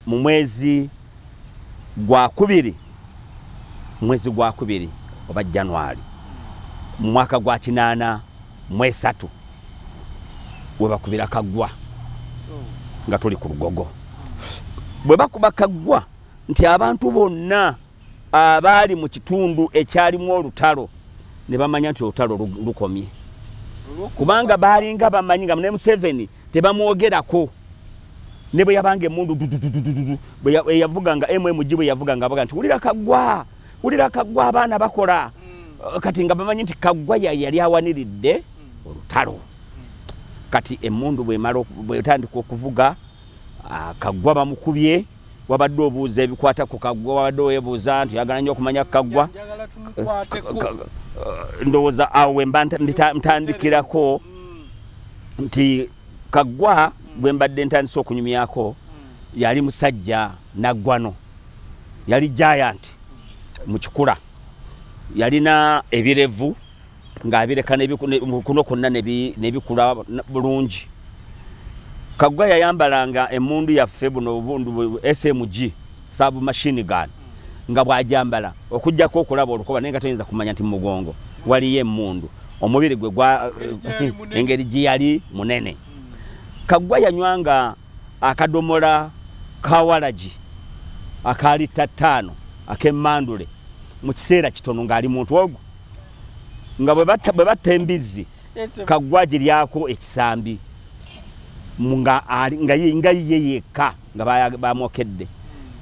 mu mwezi gwa kubiri oba January mu mwaka gwa 8 mwezi 3 we bakubira Kaggwa nga tuli ku Lugogo bwe bakuba Kaggwa nti abantu bonna abali mu kitundu ekyalimu olutalo ne bamanya nti olutalo lukomye kubanga balinga bamanyi nga ne Museveni tebamwogerako ne bwe yabange mundu bwe yavuga nga MMG bwe yavuga nga baga nti ulira Kaggwa abaana bakola kati nga bamanyi nti Kaggwa yali awaniridde olutalo kati emundu bwe tandika okuvuga Kaggwa bamukubye wabadde obuuza ebikwata ku Kaggwa wabadde oyebuuza nti yagala nnyo okumanya Kaggwa ndowooza awe ntandikirako nti Kaggwa bwe mbadde ntandise okunyumyako yali musajja naggwano yali giant mu kikula yalina ebirevu ng'abireka kuno kwonna nebikula bulungi Kaggwa yayambalanga emundu yaffe buno obundu SMG sub machine gun nga bwajambala okujjako okulaba olukoba naye nga toyinza kumanya nti mugongo waliyo emundu omubiri gwe gwa engeri giyali munene Kaggwa yanywanga akadomola kawalaji akali 5 akemandule mu kiseera kitono ngali muntu ogwo nga bwe batta embizi Kaggwa giryako ekisambi nga yeyeka nga bamwokedde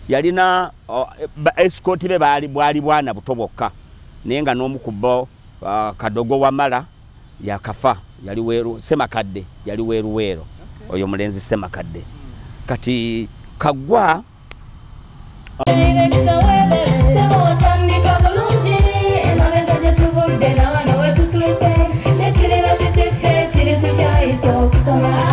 yalina escort be bwali bwana butoboka naye nga n'omukubo kadogo wamala yakafa yali weeru Semakadde yali weeruweero oyo mulenzi Semakadde kati Kaggwa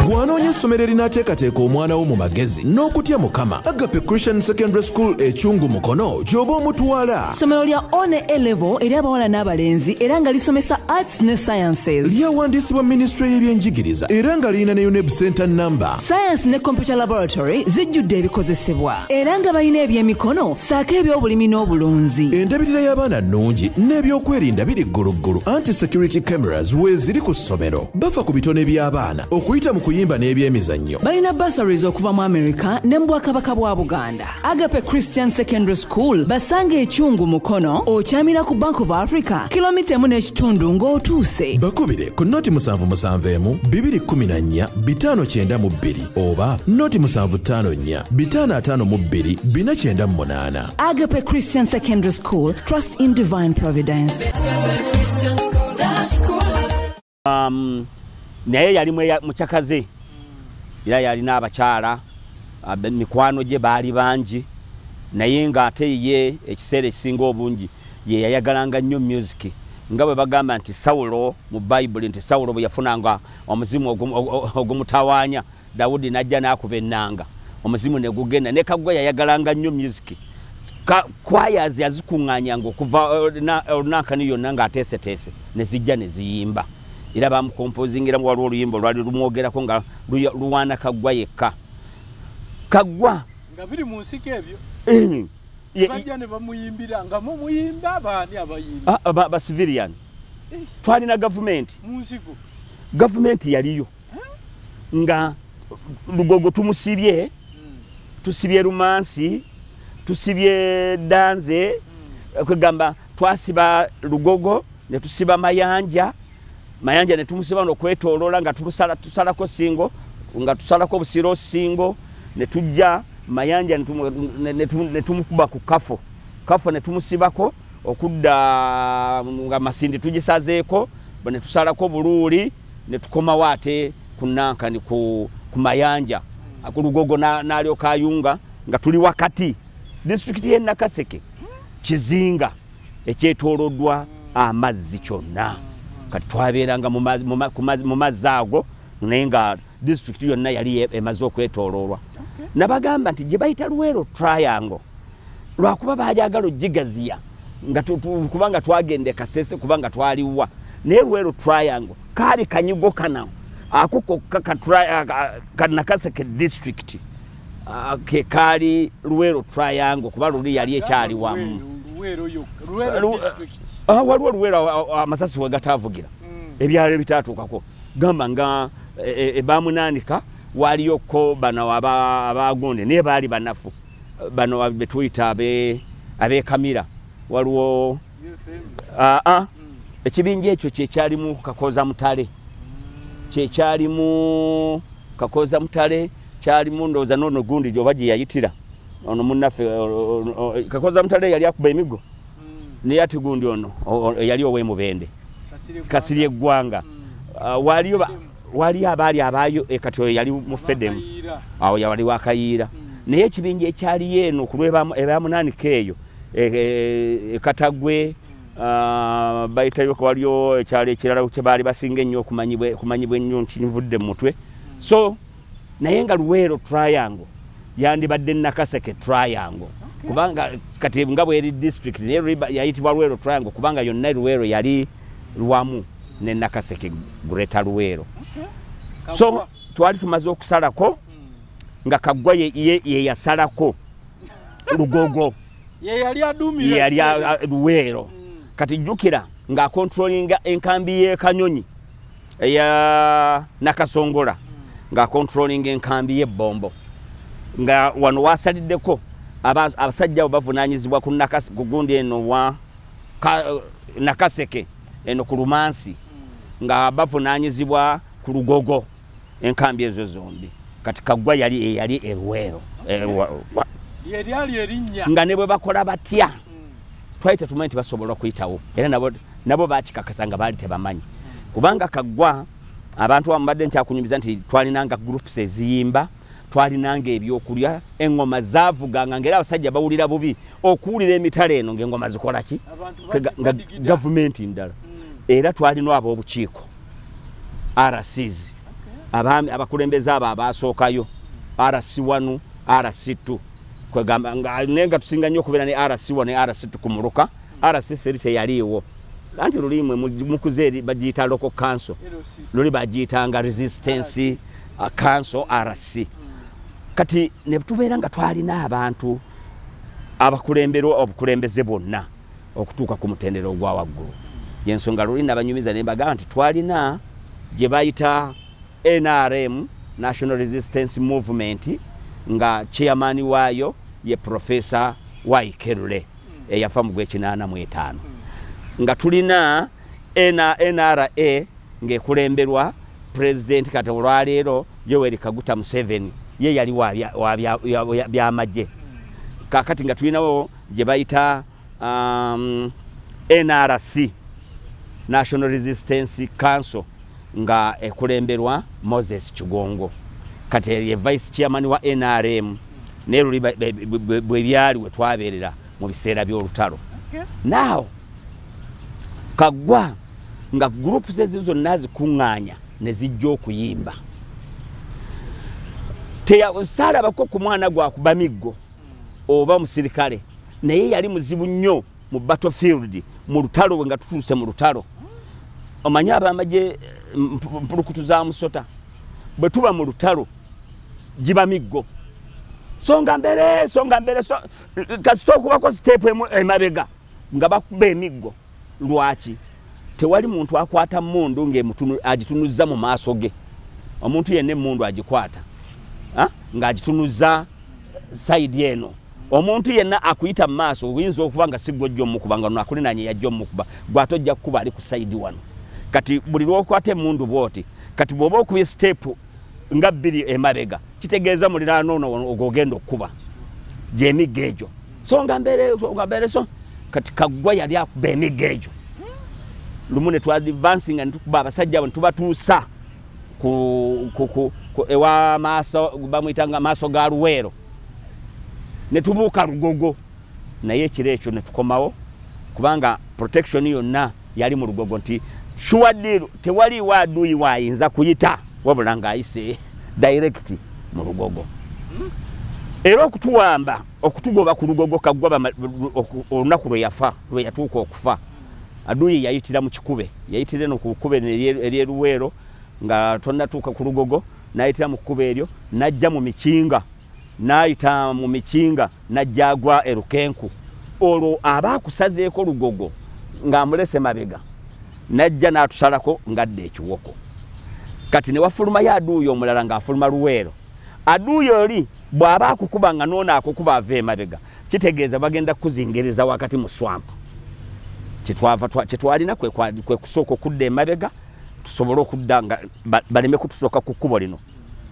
Gwanoonya essomero erinaateekateeka omwana wo mu magezi n'okutya Mukama Agape Christian Secondary School ekyungu Mukono gy'oba omutwala. Ssomero lya one A-level eri abawala n'abalenzi era nga lisomesa arts ne sciences. Lyawandiisibwa Ministry y'ebyenjigiriza era nga lirina ne UNEB Center number. Science ne computer laboratory zijjudde ebikozesebwa era nga balina ebyemikono saako eby'obulimi n'obulunzi. Endabirira y'abaana nnungi n'ebyokwerinda biri gguluggulu anti-security cameras weeziri ku ssomero. Bafa ku bitone by'abaana okuyita mu kuyimba n'ebyemizannyo. Balina bursaries okuva mu America ne mu Bwakabaka bwa Buganda. Agape Christian Secondary School basanga ekyungu Mukono okyamira ku Bank of Africa kilomita 1.5 ng'otuuse. Bakubire ku noti 771 214 592 oba noti 754 552 498. Agape Christian Secondary School, trust in divine providence. naye yali mukyakaze era yalina abakyala mikwano gye baali bangi naye ng'ate ye ekiseera ekisinga obungi ye yayagalanga nnyo music nga bwe bagamba nti Sawulo mu Bible nti Sawulo bwe yafunanga omuzimu ogumutawaanya Dawudi najja n'akuba ennanga omuzimu ne gugenda ne Kaggwa yayagalanga nnyo music choirs yazikuŋŋaanyanga okuva olunankani yonna ng'ateeseteese ne zijja ne ziyimba era bamukompozingira mu waliwo oluyimba lwali lumwogerako nga luwaana Kaggwa yekka. Kaggwa nga biri mu nsiko ebyo bajja ne bamuyimbira nga muyimba baani abayimba ba civilian twalina gavumenti mu nsiko gavumenti yaliyo nga Lugogo tumusibye tusibye Rumansi tusibye Danze kwegamba twasiba Lugogo ne tusiba Mayanja ne tumusiba n'okwetooloola nga tusalako singo nga tusalako busiro singo ne tujja Mayanja ne tumukuba ku kafo ne tumusibako okudda nga Masindi tugisazeeko ne tusalako Buluuli ne tukomawo ate ku Nankani ku Mayanja ku Lugogo n'alyoka ayunga nga tuli wakati district y'e Nakaseke kizinga ekyetooloddwa amazzi kyonna kati twabeeranga mu mazzi ago naye nga district yonna yali emaze okwetooloolwa. Nabagamba nti gye bayita Luweero Triangle lwakuba baajagala ogigaziya kubanga twagenda Kasese kubanga twaliwa naye Luweero Triangle kaali kanyigo kana ako kokka ka Nakaseke district ke kali Luweero triangle kuba luli yali ekyali wamu Luweero district waliwo Luweero amasasi we gatavugira ebyalo bitatuukako gamba nga ebamunaanika waliyoko bano abagonde naye baali banafu bano betuyita abekamira waliwo ekibinja ekyo kyekyalimu Kakoza Mutale kyekyalimu Kakoza Mutale kyalimu ndowooza n'ono gundi gyoba gye yayitira ono munnaffe Kakoza Mutale yali akuba emigo naye ati gundi ono yali ow'emubende Kasirye Eggwanga waliyo abaali abaayo kati oyo yali mu Fedemu awo yali wakayiira naye ekibinja ekyali eno ku lw'ebamunaanika eyo Katagwe bayitayo waliyo ekyalo ekirala kye baali basinga ennyo okumanyibwa ennyo nkinvudde mu mutwe so naye nga Luweero triangle yandibadde Nakaseke triangle kubanga kati nga bweri district naye yayitibwa Luweero triangle kubanga yonna Luweero yali lwamu ne Nakaseke Greater Luweero so twali tumaze okusalako nga Kaggwa ye yasalako Lugogo ye yali adumira yali Luweero kati jukira nga controllinga enkambi ye Kanyonyi eya Nakasongola nga controlling enkambi ye Bombo nga wano wasaliddeko abasajja bavunanyizibwa ku gundi eno wa Nakaseke eno ku Lumansi nga bavunanyizibwa ku Lugogo enkambi ezo zombi kati Kaggwa yali Luweero yali erinnya nga ne bwe bakola batya twaita tumanyi nti basobola okuyitawo era nabo bakikakasa nga baali tebamanyi kubanga Kaggwa abantu abadde nkyakunyumiza nti twalinanga groups eziyimba twalinanga ebyokulya engoma zavuganga ngera abasajja bawulira bubi okuwulira emitale eno ng'engoma zikola ki nga gavumenti ndala era twalina ab'obukiiko RCs abakulembeze abo abaasookayo RC1 RC2 kwegamba nga tusinga nnyo okubeera ne RC1 ne RC2 ku Muluka RC3 teyaliiwo anti lulimwe mukuze bagiyita local council luli bagiyitanga resistance council RC kati ne tubeera nga twalina abantu obukulembeze bonna okutuuka ku mutendero ogwa waggulu yensonga luli nabanyumiza ne mbagamba nti twalina gye bayita NRM National Resistance Movement nga chairman waayo ye Professor Waikerule eyafa mu gwe85 nga tulina NRA ngekulemberwa President kati olwaleero Yoweri Kaguta Museveni ye yali byamagye kakati nga tulinawo gye bayita NRC National Resistance Council nga ekulemberwa Moses Kigongo kati ye vice chairman wa NRM neruli bwe byali we twaberera mu biseera by'olutalo now Kaggwa nga groups ezo zonna zikuŋŋaanya ne zijja okuyimba salabako ku mwana gwakuba miggo oba musirikale naye yali muzibu nnyo mu battlefield mu lutalo we nga tutuuse mu lutalo omanya abamagye mpulukutu za Musota bwe tuba mu lutalo jiba miggo songa mbere kasito okubako step emabega nga bakuba emiggo lwaki tewali muntu akwata mundu ng'emutunu agitunuza mu maaso ge omuntu yenna emundu agikwata nga agitunuza side eno omuntu yenna akuyita mu maaso oyinza okuba nga si gwojja omukuba nga nakulinanye yajja omukuba gwatojja kukuba ali ku side wano kati buli lwokwata emundu bwoti kati bw'oba okubye step nga 2 emabega kitegeeza muliraano ono ogogenda okuba gy'emiggo egyo songa mbere so kati Kaggwa yali akuba emiggo egyo lumu ne twadvancing nga netukuba abasajja abo netubatuusa ewa maaso bamuyitanga maaso ga Luweero netubuuka Lugogo naye ekiro ekyo netukomawo kubanga protection yonna yali mu Lugogo nti shuwaddiru tewaliwo aduyi waayinza kuyita wabula ng'ayise direct mu Lugogo era okutuwamba okutugoba ku Lugogo Kaggwa olunaku lwe yafa lwe yatuuka okufa aduyi yayitira mu kikube yayitira no ku kube eri Luweero nga tonnatuuka ku Lugogo nayitira mu kukube eryo najja mu mikinga n'ayita mu mikinga n'ajjagwa erukenku olwo aba akusazeeko lugogo ng'amulese mabega n'ajja n'atusalako ngadde ekiwoko kati ne wafulumayo aduuyo omulala ng'afuluma luweero aduuyo oli bw'aba akukuba nga noona akukuba ava emabega kitegeeza bagenda kuzingereza wakati mu swampu kyetwalina kwe kusooka okudda emabega tusobole okudda nga baleme kutusooka ku kkubo lino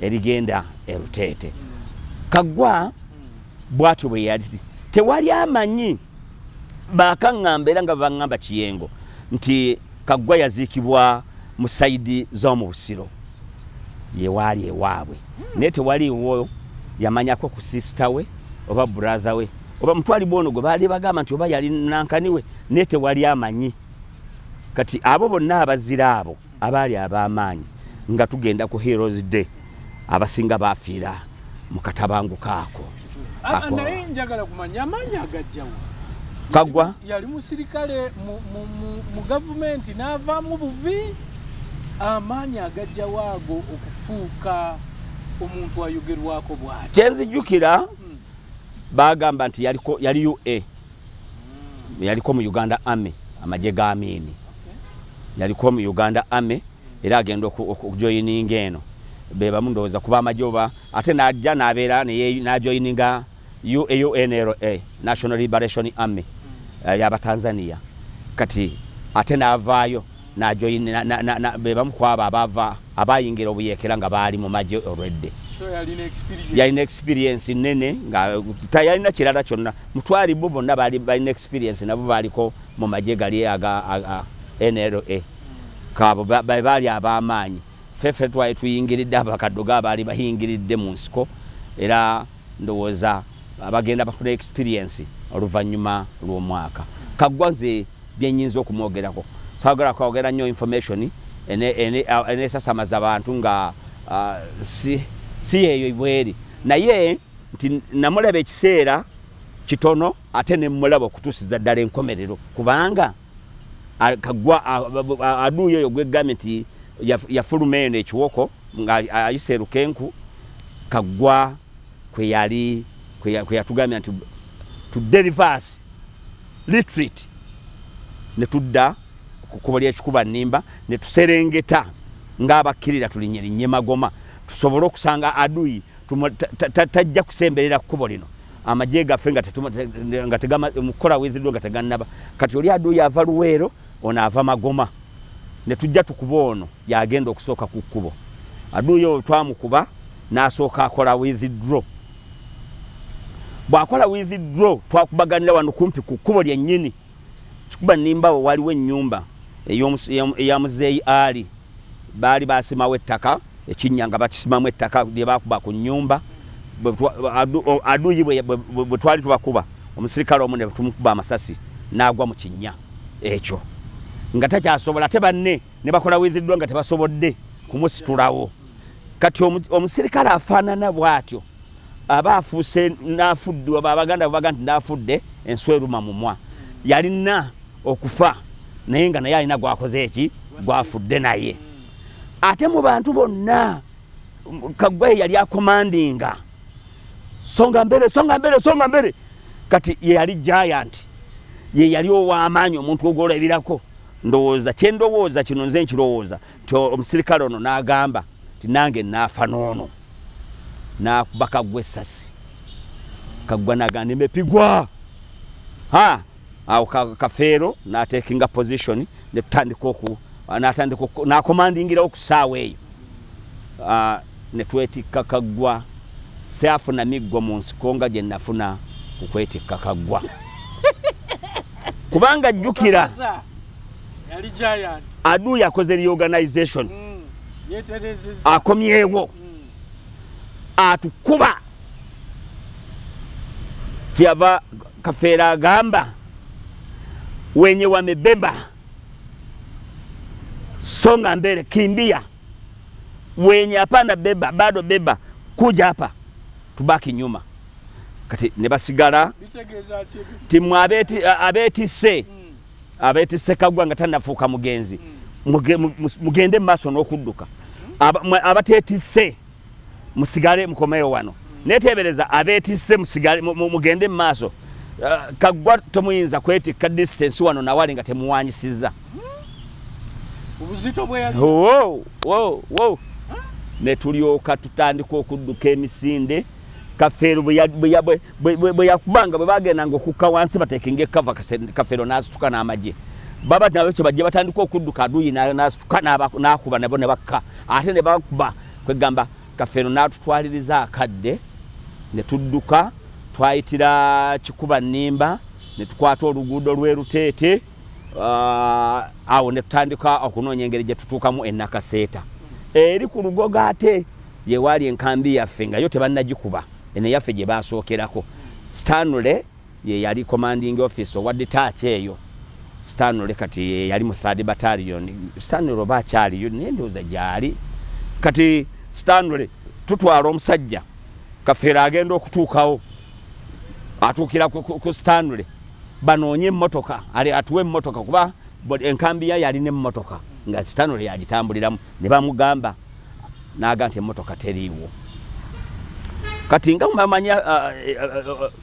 erigenda eruteete Kaggwa bw'atyo bwe yali tewali amanyi bakaŋŋamba era nga baŋŋamba Kiyengo nti Kaggwa yaziikibwa mu sayidi z'omu Busiro yewaali ewaabwe naye tewaliiwo yamanyako ku sisita we oba brother we oba mutwali bono gwe baali bagamba nti oba yali nankani we naye tewali amanyi kati abo bonna abazira abo abaali ab'amaanyi nga tugenda ku Heroes Day abasinga baafiira mu katabanguko ako naye njagala kumanya amaanyi agajjawo Kaggwa yali musirikale mu gavumenti n'avaamu buvi amaanyi agajjawo ago okufuuka omuntu ayogerwako bw'ati kyenzijjukira bagamba nti yali UA yaliko mu Uganda Army amagye ga Amini yaliko mu Uganda Army era agenda okujoyininga eno beba mundowooza kuba amagye oba ate n'ajja n'abeera n'ajoyininga UNLA National Liberation Army y'Abatanzania kati ate n'avaayo n'ajoyina beba mukwaba abayingira obuyeekera nga baali mu magye olwedde yalina experience nene nga tayalina kirala kyonna mutwali bo bonna balina experience nabo baaliko mu magye gali aga NLA kabo baali ab'amaanyi fefe twali tuyingiridde abakaddoga abaali bayingiridde mu nsiko era ndowooza abagenda bafuna experience oluvannyuma lw'omwaka Kaggwa nze byenyinza okumwogerako saagala kwogera nnyo information eneesasamaza abantu nga si eyo bweri naye nti namulaba ekiseera kitono ate nemulaba okutuusiza ddala enkomerero kubanga Kaggwa aduuyo oyo gwegambye nti yafuluma eno ekiwoko nga ayise erukenku Kaggwa kwe yatugambye nti tudde reverse retreat ne tudda kukubali ekikuba nnimba ne tuserengeta ng'abakkirira tulinnye Magoma tusobole okusanga aduyi tajja kusemberera kkubo lino amagye gaffe nga tegamukola wizidwa nga tegannaba kati oli aduyi ava Luweero ono ava Magoma ne tujja tukuba ono yagenda okusooka ku kkubo aduyi oyo twamukuba n'asooka akola withdraw bw'akola withdraw twakubaganira wano kumpi ku kkubo lyennyini kikuba nnimbawo waliwo ennyumba eya Muzeeyi Ali baali basimawo ettaka ekinnya nga bakisimamu ettaka lye bakuba ku nnyumba aduyi bwe twali tubakuba omusirikale omu ne tumukuba amasasi n'agwa mu kinnya ekyo nga takyasobola ate banne ne bakola withdraw nga tebasobodde kumusitulawo kati omusirikale afaanana bw'atyo aba afuuse n'afudde abaganda babaga nti n'afudde enswa eruma mumwa yalina okufa naye nga naye alina gwakoze eki gwafudde naye ate mu bantu bonna Kaggwa yali akomandinga songa mbere kati ye yali giant ye yali ow'amaanyi omuntu ogwolabirako ndowooza kyendowooza kino nze nkirowooza ti omusirikale ono n'agamba ti nange naafa n'ono n'akuba Kaggwa essasi Kaggwa n'agamba nimepigwa awo Kafeero n'atekinga position ne tutandika n'akomandingira okusaawa eyo ne twetikka Kaggwa safuna miggo mu nsiko nga gye nafuna okwetikka Kaggwa kubanga jjukira yali giant aduyi akoze reorganization akomyewo atukuba kyava Kafeero agamba wenye wamebeba songa mbele kimbia wenye hapana beba bado beba kuja hapa tubaki nyuma kati ne basigala timu abeti se Kaggwa nga tanafuuka mugenzi mugende maso n'okudduka abateti se musigale mukomeyo wano netebereza abeetisse musigale mugende mu maaso. Kaggwa tomuyinza kwetikka distance wano nawali nga temuwanyisiza. Ubuzito bwe yali. Wo. Ne tulyoka tutandika okudduka emisinde. Kafeero bwe yakubanga bwe bagenda ng'okukka wansi bateekinga ekava Kafeero n'asituka n'amagye. Baba nabo kye bajja batandika okudduka aduyi n'asituka n'akuba nabo ne bakka. Ate ne bakuba kwegamba Kafeero n'atutwaliriza akadde ne tudduka twayitira Kikuba Nnimba ne tukwata oluguudo lw'Eruteete awo ne tutandika okunoonya engeri gye tutuukamu e Nakaseeta. Eri ku Lugoga ate ye waali enkambi yaffe nga yo tebannagikuba ene yaffe gye baasookerako. Stanley ye yali commanding officer owa detach eyo. Stanley kati ye yali mu 3rd battalion. Stanley oba akyaliyo nendoza gyali. Kati Stanley tutwala omusajja Kafeero agenda okutuukawo atuukira ku Stanley banoonye emmotoka atuwe emmotoka kuba enkambi ye yali n'emmotoka nga Stanley yagitambuliramu ne bamugamba naga nti emmotoka teriiwo. Kati nga mumanya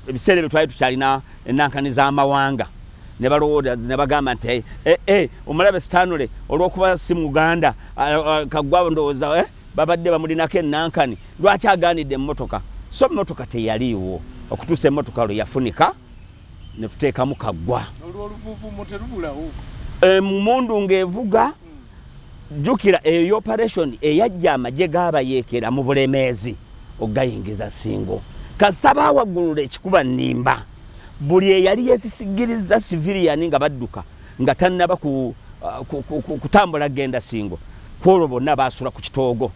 ebiseera bye twali tukyalina enankani z'amawanga ne balowooza ne bagamba nti omulabe Stanley olw'okuba si Muganda Kaggwa ndowooza babadde bamulinako enankani lwaki agaanidde emmotoka. So emmotoka teyaliiwo okutuusa emmotoka lwe yafunika ne tuteekamu Kaggwa. Olw'oluvuuvumu terubulawo. Mundu ng'evuga jjukira eyo operation eyajja amagye g'abayeekera mu Bulemeezi ogayingiza Ssingo. Kasita baawagulula Ekikuba Nnimba buli eyali yeesisigiriza civilian nga badduka nga tannaba kutambula genda Ssingo. Kwolwo bonna baasula ku kitoogo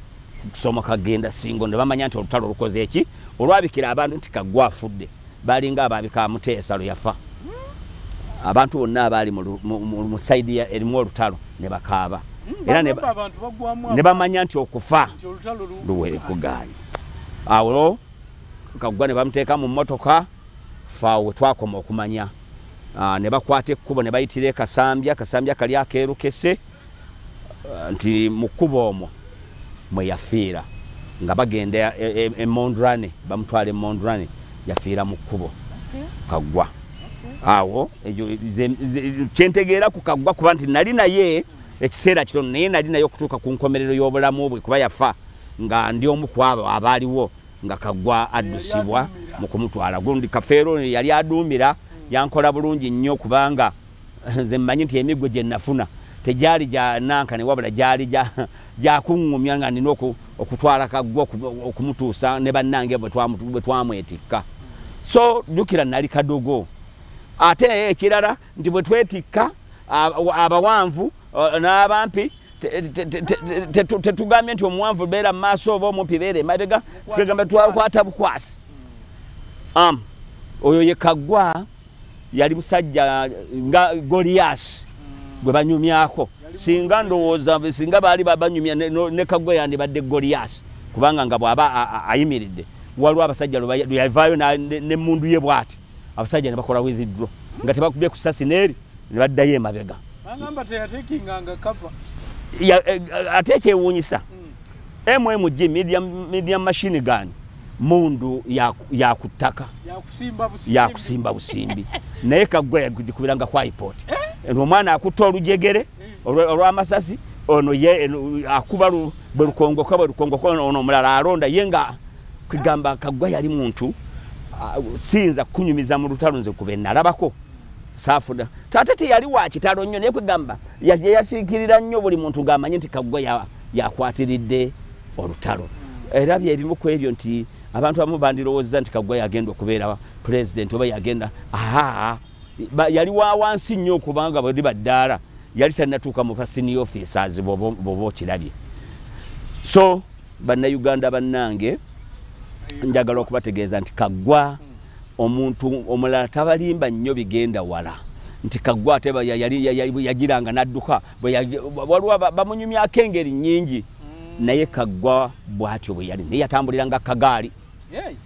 tusomoka genda Ssingo ne bamanya nti olutalo lukoze eki olwabikira abantu nti Kaggwa afudde. Balinga abaabika Muteesa lwe yafa. Abantu bonna abaali mu side erimu olutalo ne bakaaba. Era ne bamanya nti okufa luwere kugaanyi. Awo Kaggwa ne bamuteeka mu mmotoka faawe twakoma okumanya. Ne bakwata ekkubo ne bayitira Kasambya kali akeerukese nti mu kkubo omwo mwe yafiira nga bagenda e Mondrane bamutwala e Mondrane yafiira mu kkubo Kaggwa. Awo kyentegeera ku Kaggwa kuba nti nali naye ekiseera kitono naye nali naye okutuuka ku nkomerero y'obulamu bwe kuba yafa nga ndi omu ku abo abaaliwo nga Kaggwa addusibwa mu kumutwala. Gundi Kafeero yali aduumira yankola bulungi nnyo kubanga nze mmanyi nti emiggo gye nafuna tegyali gya nankani wabula gyali gyakuŋŋumya nga nina okutwala Kaggwa okumutuusa ne bannange bwe twamwetikka. So jjukira nali kadogo. Ate ekirala nti bwe twetikka abawanvu n'abampi tetugambye nti omuwanvu beera mu maaso oba omumpi beera emabega twegamba twakwata bukwasi. Oyo ye Kaggwa yali musajja nga Goliath gwe banyumyako. Singa ndowooza singa baali banyumya ne Kaggwa yandibadde Goliath kubanga nga bw'aba ayimiridde waliwo abasajja lwe yavaayo n'emmundu ye bw'ati abasajja ne bakola withdraw nga tebakubye ku ssasi n'eri ne baddayo emabega. Bagamba teyateekinganga kava. Ate ekyewuunyisa MMG medium machine gun mundu yakuttaka yakusimba busimbi naye Kaggwa yagikubiranga ku airport. Omwana akutta olujegere olw'amasasi ono ye akuba bwe lukongoka ono omulala alonda ye nga kugamba Kaggwa yali muntu siyinza kunyumiza mu lutalo nze kuba nalabako saafuna tate teyali wa kitalo nnyo naye kugamba yasiikirira nnyo buli muntu ng'amanyi nti Kaggwa yakwatiridde olutalo. Era byebimu ku ebyo nti abantu abamu bandirowooza nti Kaggwa yagenda okubeera president oba yagenda yali wa wansi nnyo kubanga bwe baddaala yali tannatuuka mu senior officers bw'oba okirabye. So bannayuganda bannange njagala okubategeeza nti Kaggwa omuntu omulala tabalimba nnyo bigenda wala nti Kaggwa ate yagiranga n'adduka waliwo bamunyumyako engeri nnyingi naye Kaggwa bw'atyo bwe yali naye yatambuliranga kagaali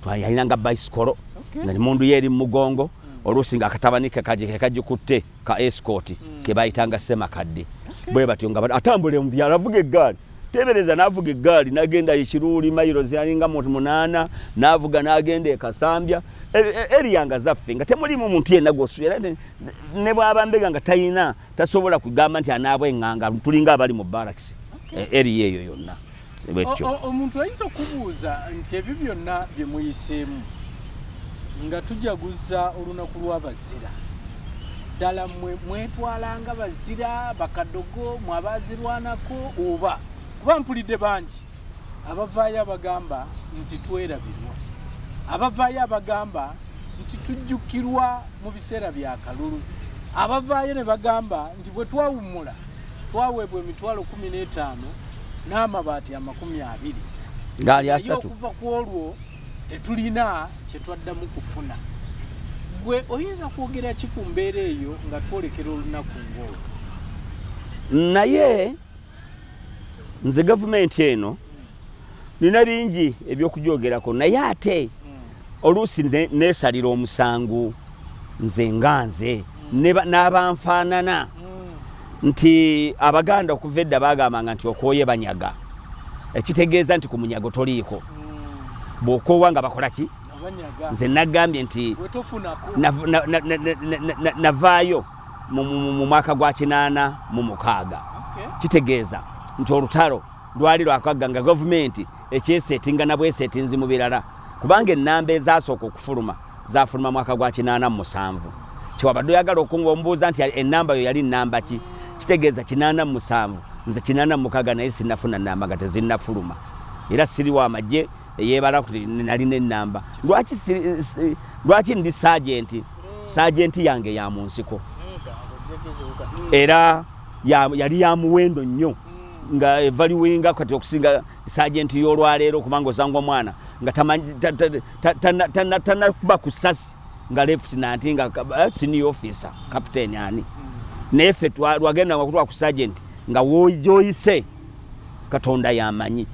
yalinanga bicycle nga mundu ye eri mu mugongo oluusi nga akatabanike kagikutte ka escort ke bayitanga Semakadde bwe batyo nga atambule mu byalo avuga eggaali tebereza navuga eggaali nagenda ekiruuli mayiro zialinga mu 8 navuga nagenda ekasambya eriyanga zaffe nga temulimu muntu yenna gwosuira ne bwaba mbega nga tayina tasobola kugamba nti anaabwe enganga tulinga abali mu barracks eriya eyo yonna omuntu ayinza okubuuza nti ebyo byonna bye muyiseemu nga tujaguza olunaku lw'abazira ddala mwetwalanga bazira bakadogo mwabazirwanako oba kuba mpulidde bangi abavaayo abagamba nti twerabirwa abavaayo abagamba nti tujjukirwa mu biseera bya kalulu abavaayo ne bagamba nti bwe twawummula twaweebwa emitwalo 15 n'amabaati 20 ngali asatu okuva ku olwo tetulina kye twaddamu kufuna gwe oyinza kwogera ki ku mbeera eyo nga twolekera olunaku ng'olwo naye nze gavumenti eno nina bingi ebyokujoogerako naye ate oluusi neesalira omusangu nze nganze n'abanfaanana nti abaganda okuva edda bagambanga nti okooye banyaga ekitegeeza nti ku munyago toliiko bw'okoowa nga bakola ki nze nagambye nti navaayo mu mwaka gwa 86 kitegeeza nti olutalo lwali lwakagga nga gavumenti ekyeseetinga na bweseetinzi mu birala kubanga ennamba ezasooka okufuluma zafuluma mwaka gwa 87 kiwabadde oyagala omubuuza nti ennamba yo yali nnamba ki kitegeeza 87 nze 86 naye sinnafuna nnamba nga tezinnafuluma era siri wa magye eyebala kuti nalina ennamba lwaki ndi sajenti yange ya mu nsiko era yali ya muwendo nnyo nga evaluinga kati okusinga sajenti y'olwaleero kubanga osangwa mwana nga tanakuba ku ssasi nga lieutenant nga senior officer captain ani naye ffe lwagenda wakutwa ku sergeant nga wojoyise Katonda yamanyi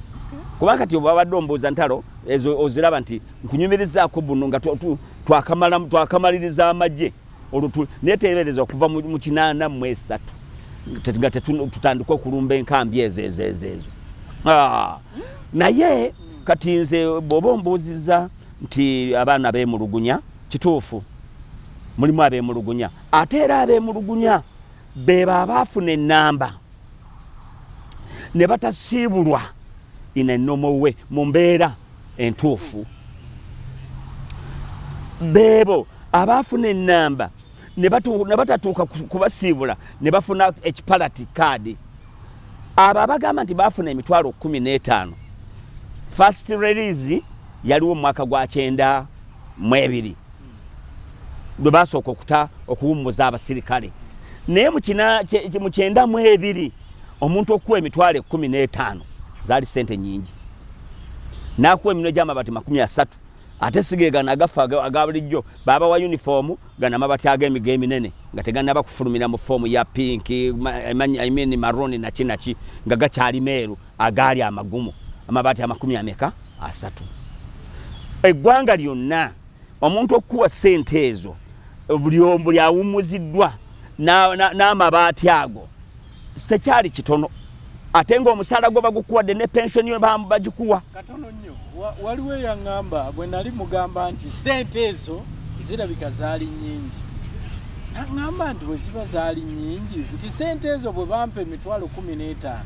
kubanga kati obabadde ombuuza ntalo ezo oziraba nti nkunyumirizaako buno nga twakamaliriza amagye olwo neteebereza okuva mu 83 nga tutandika okulumba enkambi ezo naye kati nze bw'oba ombuuziza nti abaana beemulugunya kituufu mulimu abeemulugunya ate era abeemulugunya beba abaafuna ennamba ne batasiibulwa in a normal way mu mbeera entuufu beebo abaafuna ennamba ne batatuuka kubasiibula ne bafuna ekipalati kaadi abo abagamba nti baafuna emitwalo 15 first release yaliwo mu mwaka gwa 92 bwe basooka okuwummuza abasirikale naye mu 92 omuntu okuwa emitwalo 15 zaali sente nyingi n'akuwa eminwe gy'amabati 30 ate sigega nagafa agabulijjo baba wa uniform gana mabati ag'emigo eminene nga teganaba kufulumira mu fomu ya pink I mean maroon na kinaki nga gakyali meeru agaali amagumu amabati 30 eggwanga lyonna omuntu okuwa sente ezo buli awummuziddwa n'amabaati ago tekyali kitono ate ng'omusaala gwe bagukuwadde ne pension yo bagikuwa katono nnyo waliwo yaŋŋamba bwe nali mugamba nti sente ezo zirabika zaali nnyingi naŋŋamba nti bwe ziba zaali nnyingi nti sente ezo bwe bampa emitwalo 15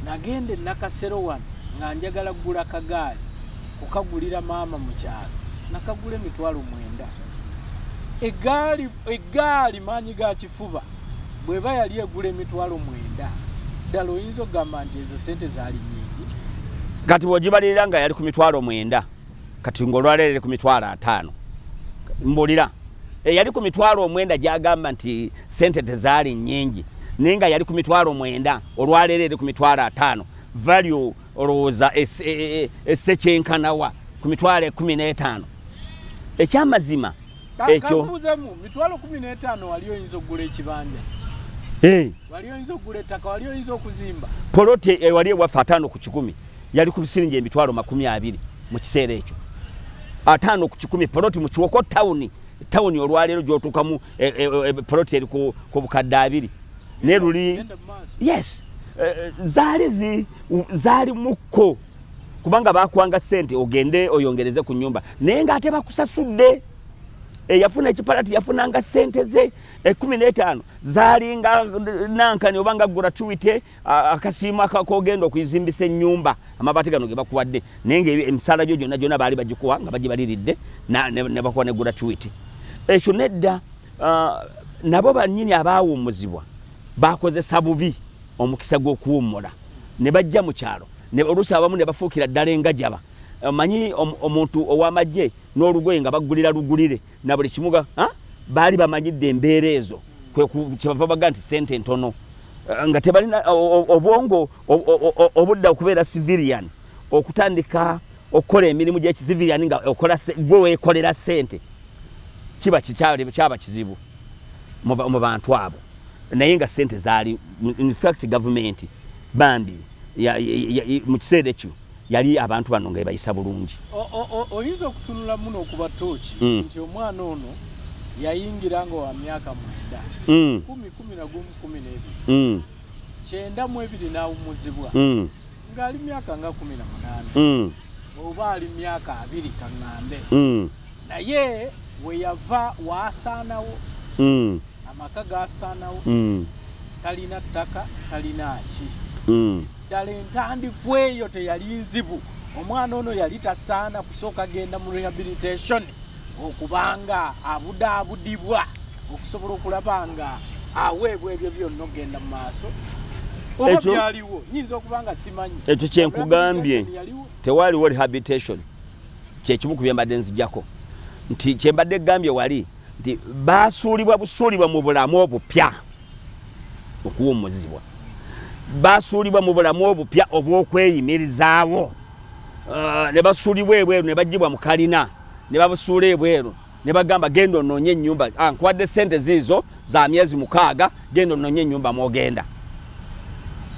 nagenda Nakasero wano nga njagala kugula kagaali kukagulira maama mu kyalo nakagula emitwalo 9 eggaali maanyi ga kifuba bweba yali egula emitwalo 9 ddala oyinza okugamba nti ezo sente zaali nnyingi kati bw'ogibalirira nga yali ku mitwalo 9 kati ng'olwaleere ku mitwalo 5 mbulira yali ku mitwalo 9 gyagamba nti sente tezaali nnyingi naye nga yali ku mitwalo 9 olwaleere ku mitwalo 5 value olowooza essekyenkanawa ku mitwalo 15 ekyamazima ekyo kabuuzemu mitwalo 15 wali oyinza okugula ekibanja wali oyinza okugula ettaka wali oyinza okuzimba poloti wali ewaffe 5 ku 10 yali ku bisiringi emitwalo 20 mu kiseera ekyo 5 ku 10 poloti mu Kiwoko tawuni olwaleero gy'otuukamu poloti eri ku bukadde 2 ne luli yes zaali mukko kubanga bakuwanga sente ogende oyongereze ku nyumba naye ng'ate bakusasudde. Yafuna ekipalati yafunanga sente ze 15 zaali nga nankani oba nga gratuity akasiima akogenda okuyizimbisa ennyumba amabaati gano ge bakuwadde naye ng'emisaala gyo gyonna baali bagikuwa nga bagibaliridde ne bakuwa ne gratuity. Ekyo nedda nabo bannyini abaawummuzibwa bakozesa bubi omukisa gw'okuwummula ne bajja mu kyalo oluusi abamu ne bafuukira ddala engajaba. Manyi omuntu ow'amagye n'olugoye nga bagulira lugulire na buli kimuga baali bamanyidde embeera ezo kyebava baga nti sente ntono nga tebalina obwongo obudda okubeera civilian okutandika okukola emirimu gy'ekicivilian nga gwe weekolera sente kyaba kizibu mu bantu abo naye nga sente zaali in fact government bambi mu kiseera ekyo yali abantu bano nga bayisa bulungi. Oyinza okutunula muno okuba tooki nti omwana ono yayingira nga wa myaka 9 10 kyenda mu ebiri n'awummuzibwa ng'ali myaka nga 18 oba ali myaka 2 kaŋŋambe naye we yava waasaanawo amaka gaasaanawo talina ttaka talina ki ddala entandikwa eyo teyali nzibu. Omwana ono yali tasaana kusooka genda mu rehabilitation okubanga abudaabudibwa okusobola okulaba nga aweebwa ebyo byonna okgenda mu maaso oba byaliwo nyinza okubanga simanyi. Ekyo kyenkugambye tewaaliwo rehabilitation kyekimu ku byembadde nzijjako nti kyembadde egambye wali nti busuulibwa mu bulamu obupya okuwummuzibwa basuulibwa mu bulamu obupya obw'okweyimirizaawo ne basuulibwa ebweru ne bagibwa mu kalina ne babusuula ebweru ne bagamba genda onoonye ennyumba nkuwadde sente ziizo za myezi 6 genda onoonye ennyumba mwogenda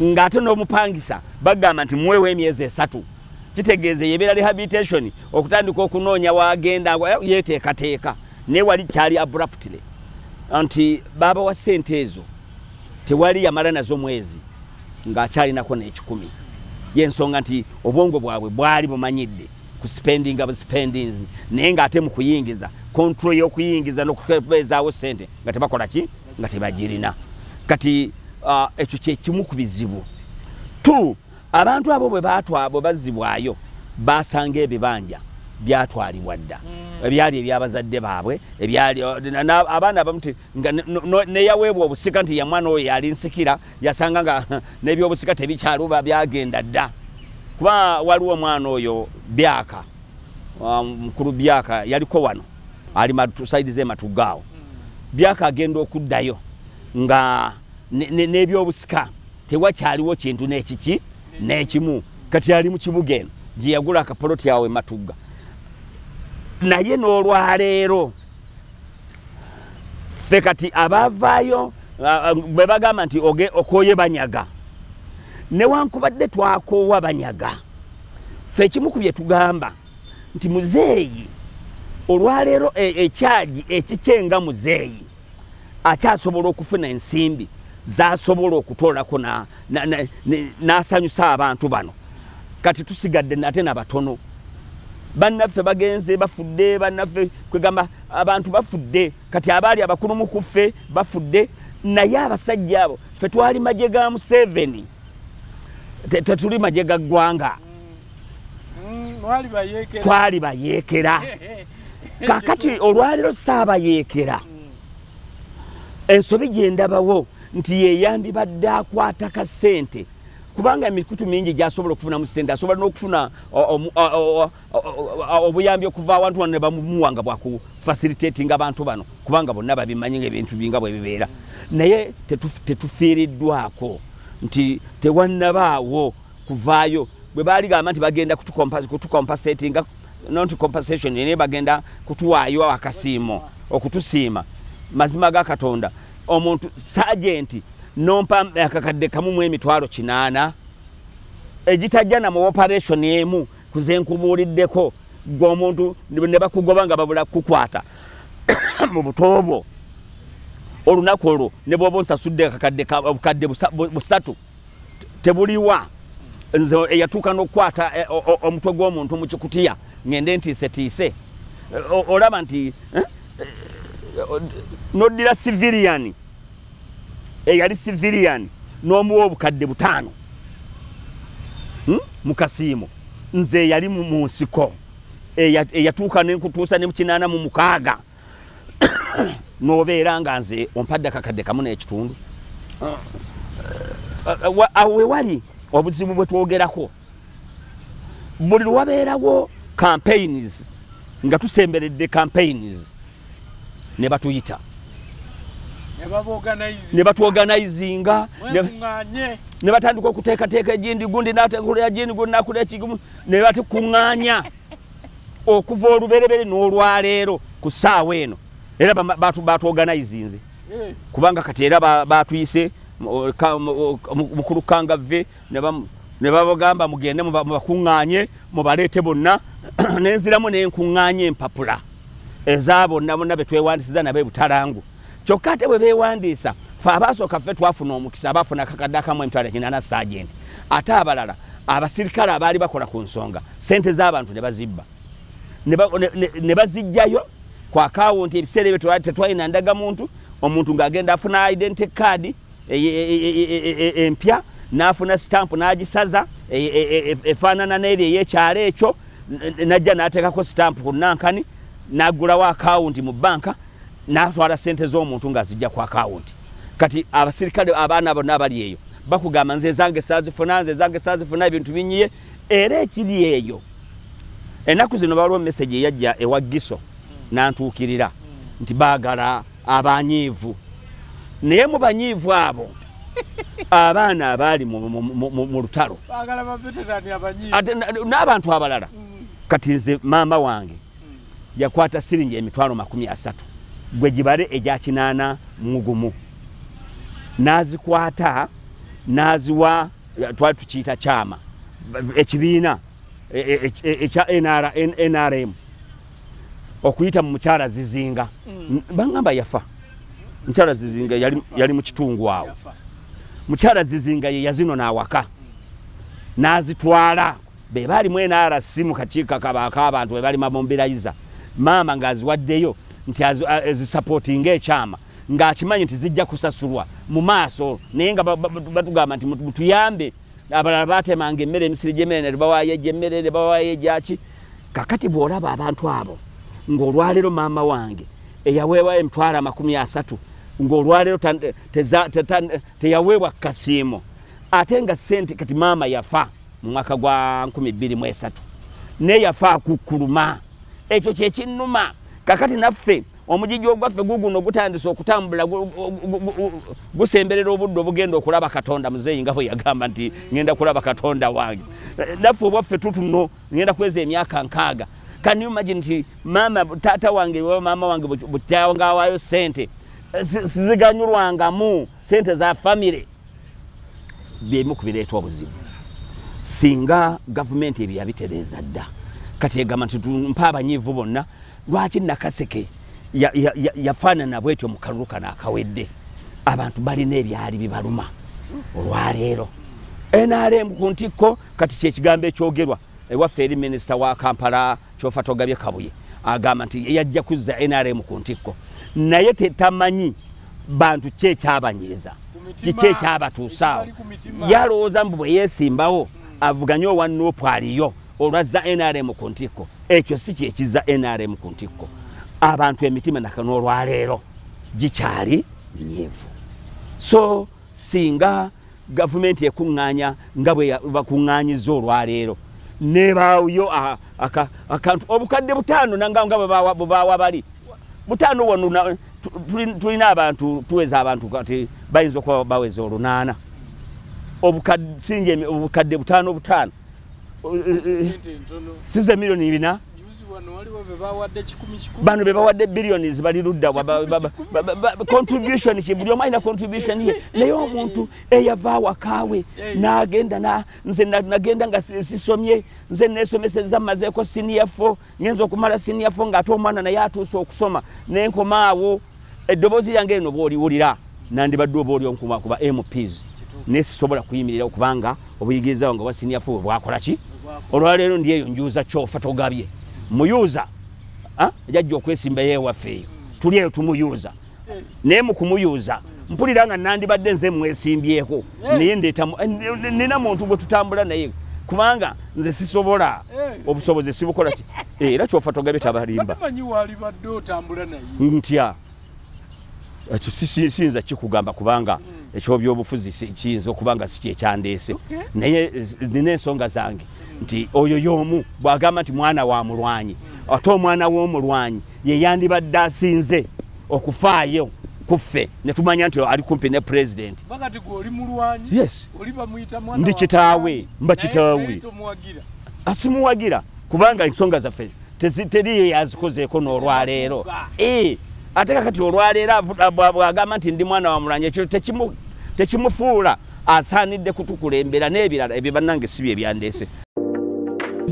ng'ate n'omupangisa bagamba nti muweewo emyezi 3 kitegeeza yebeera rehabilitation okutandika okunoonya wagenda yeeteekateeka naye wali kyali abruptly nti baaba wa sente ezo tewali yamala nazo mwezi ng'akyalinako n'ekikumi y'ensonga nti obwongo bwabwe bwali bumanyidde ku spendinga buspendings naye ng'ate mu kuyingiza control y'okuyingiza n'okubeezaawo sente nga tebakola ki nga tebagirina kati ekyo kyekimu ku bizibu. Abantu abo bwe bazzibwayo basanga ebibanja byatwalibwa dda ebyali ebyabazadde baabwe abaana abamu neyaweebwa obusika nti yamwana oyo yali nsikira yasanga nga n'ebyobusika tebikyaluba byagenda dda kuba waliwo omwana oyo byaka mukulu byaka yaliko wano ali saidi z'ematugaawo byaka agenda okuddayo nga n'ebyobusika tewakyaliwo kintu n'ekiki n'ekimu kati ali mu kibuga eno gye yagula akapoloti yawe Matugga naye n'olwaleero ffe kati abavaayo bwe bagamba nti okooye banyaga newankubadde twakoowa banyaga ffe ekimu ku bye tugamba nti muzeeyi olwaleero ekyaji ekikyenga muzeeyi akyasobola okufuna ensimbi zasobola okutoolako n'asanyusa abantu bano kati tusigadde nate n'abatono bannaffe bagenze bafudde bannaffe kwegamba abantu bafudde kati abaali abakulu mu kuffe bafudde naye abasajja abo ffe twali magye ga Museveni tetuli magye ga ggwanga twali bayeekera kakati olwaliro saabayeekera ensobi gye ndabawo nti yeyandibadde akwata ka ssente kubanga emikutu mingi gyasobola okufuna mu ssente asobola n'okufuna obuyambi okuva awantu wano ne bamuwanga bwakufacilitatinga abantu bano kubanga bonna babimanyi ng'ebintu binga bwe bibeera naye tetufiiriddwako nti tewannabaawo kuvaayo bwe baali gamba nti bagenda kutukompasatinga nonti compensation naye bagenda kutuwaayo akasiimo okutusiima mazima ga Katonda omuntu sajenti nompa akakadde kamu mu emitwalo 8 egitajja na mu operation emu kuzenkubuliddeko gw'omuntu ne bakugoba nga babula kukwata mu butobo olunaku olwo ne bwoba nsasudde akakadde busatu tebuliwa nze eyatuuka n'okukwata omutwe gw'omuntu mu kikutiya ngende ntiise olaba nti n'oddira civilian eyali civilian n'omuwa obukadde 5 mu kasiimo nze yali mu nsiko eyatuuka n'enkutuusa ne mu 86 n'obeera nga nze ompadde akakadde kamu n'ekitundu awo we wali obuzibu bwe twogerako buli lwabeerawo campaigns nga tusemberedde campaigns ne batuyita ne batuorganizinga ne batandika okuteekateeka egindi gundi n'ateekula egindi gundi n'akola ekigimu ne batukuŋŋaanya okuva oluberebere n'olwaleero ku ssaawa eno era batuorganizinze kubanga kati era batuyise mukulu kangave ne babagamba mugende mubakuŋŋaanye mubaleete bonna nenziramu n'enkuŋŋaanya empapula eza bonna betwewandisiza nabe butalangu kyokka ate bwe beewandiisa fe abaasooka ffe twafuna omukisa abaafuna akakadde akamu emitwalo 8 saagenti ate abalala abasirikale abaali bakola ku nsonga sente z'abantu ne bazibba ne bazijjayo ku akawunti ebiseera ebyo tetwalina ndagamuntu omuntu ng'agenda afuna identity card empya n'afuna stamp n'agisaza efaanana n'eri ey'ekyalo ekyo najja n'ateekako stamp ku nankani n'aggulawo akawunti mu banka n'atwala sente z'omuntu ng'azijja ku akawunti kati abasirikale abaana bonna abali eyo bakugamba nze zange saazifuna ebintu binyiye era ekiri eyo ennaku zino baliwo message eyajja ewa Giso n'antuukirira nti baagala abanyiivu naye mu banyiivu abo abaana abaali mu lutalo n'abantu abalala kati nze maama wange yakwata siringi emitwalo 30 gwe gibale egya 8 mugumu n'azikwata n'aziwa twali tukiyita kyama ekibiina ekya NRM okuyita mu mukyala Zizinga bangamba yafa mukyala Zizinga yali mu kitungu awo mukyala Zizinga ye yazino n'awaka n'azitwala be bali mu NRC mu kakiiko k'abantu be bali mabomberayiza maama ng'aziwaddeyo nti ezisupportinga ekyama ng'akimanyi nti zijja kusasulwa mu maaso naye nga batugamba nti mutuyambe abalala baatemanga emmere emisiri gy'emmere ne bawaayo egy'emmere ne bawaayo egyaki kakati bw'olaba abantu abo ng'olwaleero maama wange eyaweebwa emitwalo 30 ng'olwaleero teyaweebwa kasiimo ate nga sente kati maama yafa mu mwaka gwa 2003 naye yafa akukkuluma ekyo kyekinnuma kakati naffe omujiji ogwaffe guguno gutandise okutambula gusemberera obudde obugenda okulaba Katonda muzeeyi nga bwe yagamba nti ngenda kulaba Katonda wange naffe obwaffe tutuno ngenda kweza emyaka 6 can you imagine nti mama tata wange wa mama wange butyawo ngawaayo sente ziganyulwangamu sente za family byemu kubireeta obuzibu singa gavumenti ebyo yabitereeza dda kati egamba nti mpa abanyiivu bonna lwaki Nakaseke yafaanana bwetyo mu kalulu kano akawedde abantu balina ebyali bibaluma olwaleero NRM ku ntikko kati kyekigambo ekyogerwa ewaffe eri minisita wa Kampala Kyofa Togabye Kabuye agamba nti yajja kuzza NRM ku ntikko naye tetamanyi bantu kyekyabanyiiza kyekyabatuusaawo yalowooza mbu bwe yeesimbawo avuganye owa Nuupu aliyo olwazza NRM ku ntikko ekyo si kyekizza NRM ku ntikko abantu emitima nakano olwaleero gikyali minyiivu so singa gavumenti ekuŋŋaanya nga bwe bakuŋŋaanyiza olwaleero nebaayo akantu obukadde 5 nanga bwe baawa bali 5 wano tulina abantu tuweza abantu kati bayinza okuba baweza 8 obukadde 5 size milioni 4 bano be bawadde billions bali ludda contribution buli omu alina contribution ye naye omuntu eyava awakaawe n'agenda nze nagenda nga sisomye nze neesomeseza mmazeeko senior 4 ngenza okumala senior 4 ng'ate omwana naye atuuse okusoma nenkomaawo eddoboozi yange eno bw'oliwulira nandibadde oba oli onkumakuba MPs nesisobola kuyimirira okubanga obuyigiriza nga wasiniafu bwakola ki olwaleero ndiyeyo njuuza kyofa togabye muyuuza jajja okwesimba yeewaffe tuli eyo tumuyuuza naye mu kumuyuuza mpulira nga nandibadde nze mwesimbyeko naye nina muntu gwe tutambula naye kubanga nze sisobola obusobozi sibukola ki era kyofa togabye tabalimba ntya ekyo siyinza kikugamba kubanga ekyobyobufuzi kiyinza okubanga si kyekyandeese naye nina ensonga zange nti oyo y'omu bw'agamba nti mwana wa mulwanyi ate omwana w'omulwanyi ye yandibadde asinze okufaayo kuffe ne tumanya nti ali kumpi ne president yes ndi kitaawe mba kitaawe asimuwagira kubanga ensonga zaffe teriyo yazikozeeko n'olwaleero ate kakati olwaleero bw'agamba nti ndi mwana wa mulwanyi ekyo tekimufuula asaanidde kutukulembera n'ebirala ebyo bannange si bye byandeese.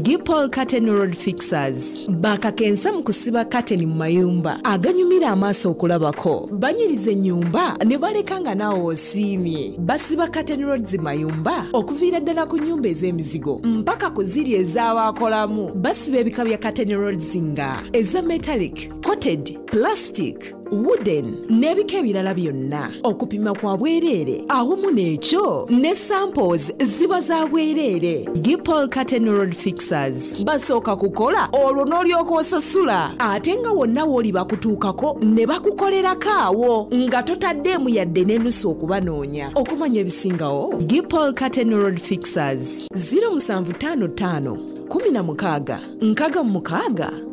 Gipol Curtain Road Fixers bakakensa mu kusiba curtain mu mayumba aganyumira amaaso okulabako banyiriza ennyumba ne balekanga naawe osiimye basiba curtain roads mayumba okuviira ddala ku nnyumba ez'emizigo mpaka ku ziri ez'abaakolamu basiba ebika bya curtain roads nga eza metallic, coated, plastic, wooden n'ebika ebirala byonna okupima kwa bwereere awamu n'ekyo ne samples ziba za bwereere. Gipol Curtain Road Fixers basooka kukola olwo n'olyoka osasula ate nga wonna w'oli bakutuukako ne bakukolerako awo nga totaddeemu yadde n'enusu okubanoonya okumanya ebisingawo. Gipol Curtain Road Fixers 0755 16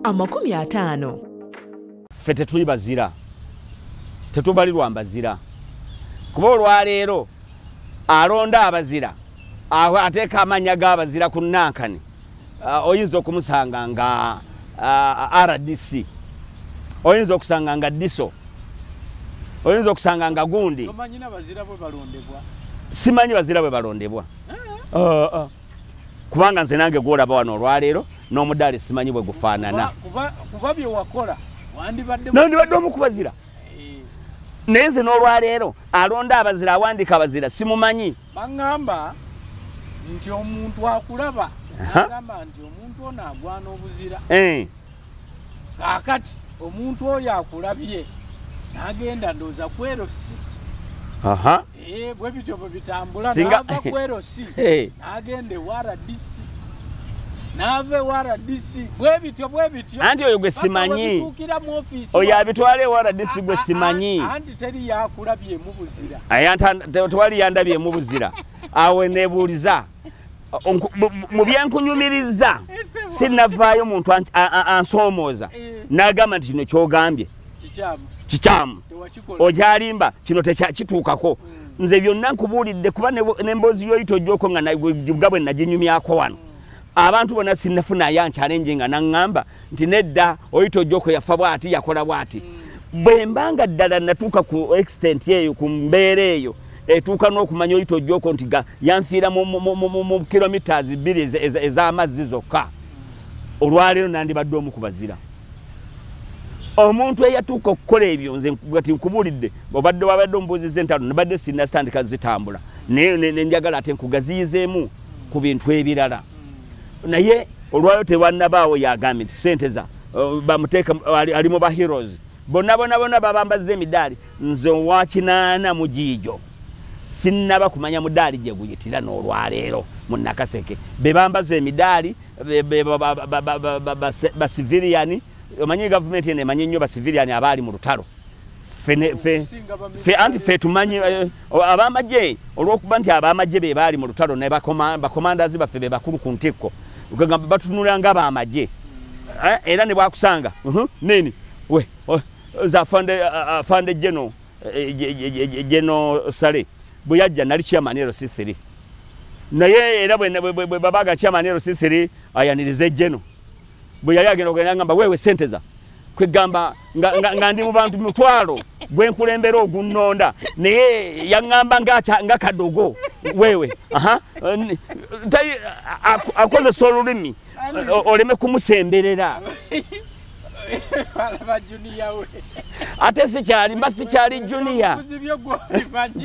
56 ffe tetuli bazira tetubalirwa mbazira kuba olwaleero alonda abazira ateeka amanya g'abazira ku Nankani oyinza okumusanga nga RDC oyinza okusanga nga Diso oyinza okusanga nga Gundi simanyi bazira bwe balondebwa kubanga nze nange gwolaba wano olwaleero n'omudaali simanyi bwe gufaanana kuba bye wakola nandibadde omukubazira naye nze n'olwaleero alonda abazira awandika abazira simumanyi baŋŋamba nti omuntu akulaba agamba nti omuntu ono agwana obuzira kaakati omuntu oyo akulabye n'agenda ndooza kwerosi bwe bityo bwe bitambula n'ava kwerosi n'agenda ewaradisi nave waradisi bwe bityo anti oyo gwe simanyi oyo abitwala ewaradisi gwe simanyi anti teri yakulabye mu buzira tewali yandabye mu buzira awe nebuuliza mu byenkunyumiriza sinnavaayo muntu ansoomooza n'agamba nti kino kyogambye kikyamu ojalimba kino tekituukako nze byonna nkubuulidde kuba n'emboozi y'oyita ojjoko nga bwe naginyumyako wano abantu bonna sinnafuna yanchallenge nga naŋŋamba nti nedda oyita ojjoko yafa bwati yakola bwati bwe mbanga ddala natuuka ku extent eyo ku mbeera eyo etuuka n'okumanya oyita ojjoko nti yanfiira mu kilometers 2 ez'amazzi zokka olwaleero nandibadde omu ku bazira omuntu eyatuuka okukola ebyo nze gati nkubuulidde obadde wabadde omubuuziza entalo nabadde sinnasitandika zitambula naye njagala ate nkugaziyizeemu ku bintu ebirala naye olwayo tewannabaawo yagambye nti sente za bamuteeka ali mu baheroes bonna babambaza emidaali nze owakinaana mu giijo sinnaba kumanya mudaali gye guyitira n'olwaleero mu Nakaseke be bambaza emidaali basiviliani omanyi gavumenti eno emanyi nnyo basiviliani abaali mu lutalo anti fe tumanyi abamagye olw'okuba nti abamagye be baali mu lutalo ne bakomandazi baffe be bakulu ku ntikko ukagamba batunula nga abamagye era ne bwakusanga nini we za fande geno sale bwe yajja nali chairman LC3 naye era bwe babaga chairman LC3 ayanirize geno bwe yali agenda okugenda ngamba wewe sente za kwegamba nga ndi mu bantu mutwalo bwe nkulembera ogunnonda naye yaŋŋamba nga kadogo wewe akoze olulimi oleme kumusemberera Alaba junior we. Ate sikyali mba sikyali junior.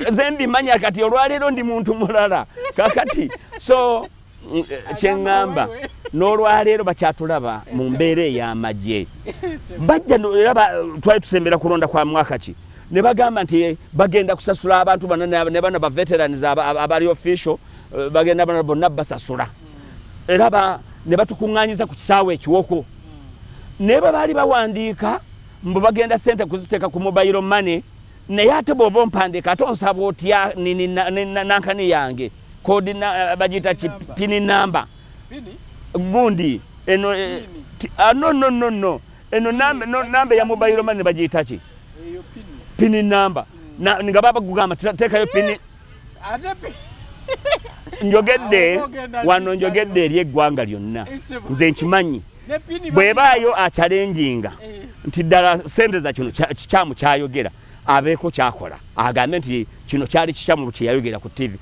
Zembi manya kati olwaleero ndi muntu mulala. Kakati so kyengamba n'olwaleero bakyatulaba mu mbeera ey'amagye. Bajja twali tusembera kulonda kwa mwaka ki. Ne bagamba nti bagenda kusasula abantu bano ne bano ba veterans abali official bagenda bano bonna basasula. Era ne batukuŋŋaanyiza ku kisaawe ekiwoko. Ne baali bawandiika mbu bagenda ssente kuziteeka ku mobile money naye ate bw'oba ompandiika ate onsaba otya nankani yange kodi bagiyita pini namba gundi eno no eno namba ya mobile money bagiyita ki pini namba nga baba kugamba teekayo pini njogedde wano njogedde eri eggwanga lyonna nze nkimanyi bwebaayo achallenginga nti ddala sente za kino kikyamu kyayogera abeeko kyakola agambe nti kino kyali kikyamu kyeyayogera ku TV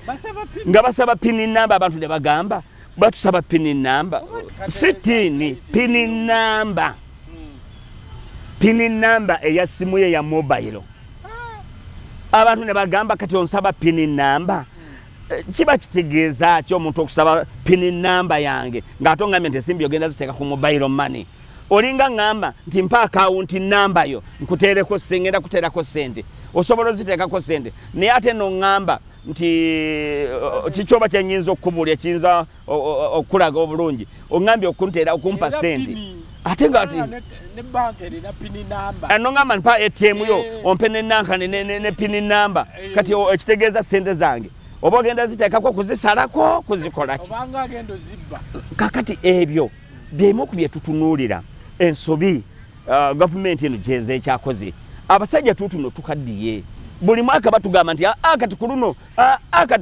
nga basaba pini namba abantu ne bagamba batusaba pini namba sitini pini namba eya simu ye ya mobile abantu ne bagamba kati onsaba pini namba kiba kitegeeza ki omuntu okusaba pini namba yange ng'ate ongambye nti ensimbi ogenda ziteeka ku mobile money olinga ngamba nti mpa akawunti namba yo nkuteereko ngenda kuteerako sente osobola oziteekako sente naye ate noŋŋamba nti kikyoba kyenyinza okukubuulya kiyinza okulaga obulungi oŋŋambye okumpa sente ate ngati noŋŋamba npa ATM yo ompe nenankane ne pini namba kati ekitegeeza sente zange oba ogenda ziteekako kuzisalako kuzikolaki kakati ebyo byemu ku bye tutunuulira ensobi gavumenti eno gyeza ekyakoze abasajja tutuno tukaddiye buli mwaka batugamba nti kati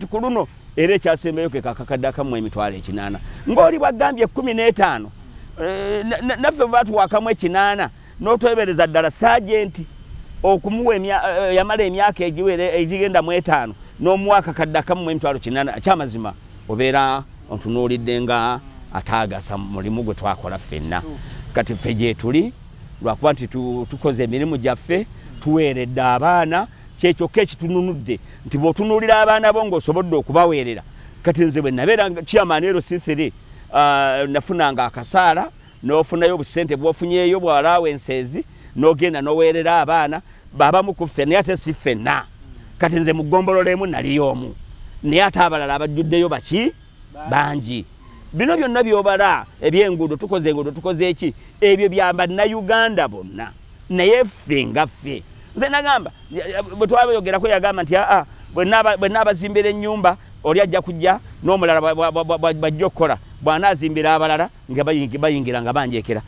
ku luno era ekyasembayo ke kakakadde akamu emitwalo 8 ng'oli bwagambye 15 naffe batuwakamu 8 n'otwebereza ddala sajenti okumuwa yamala emyaka egigenda mu 5 n'omwaka kadde akamu emitwalo 8 kyamazima obeera ontunuulidde nga ataagasa mulimu gwe twakola ffenna kati ffe gye tuli lwakuba nti tukoze emirimu gyaffe tuweeredde abaana kyekyokka ekitununudde nti bw'otunuulira abaana bo ng'osobodde okubaweerera kati nze bwe nabeera chairman LC3 nafunanga akasaala n'ofunayo obusente bw'ofunyeeyo bw'allowances n'ogenda n'oweerera abaana babamu ku ffe naye ate si ffenna kati nze mu ggombolola emu naliyo omu naye ate abalala abajjuddeyo baki bangi bino byonna byobala ebyenguudo tukoze enguudo tukoze eki ebyo byamba Uganda bonna naye ffe nga ffe nze nagamba bwe twabayogerako yagamba nti bwe naabazimbira ennyumba oli ajja kujja n'omulala bajja okukola bw'anaazimbira abalala nga bayingira nga banjekera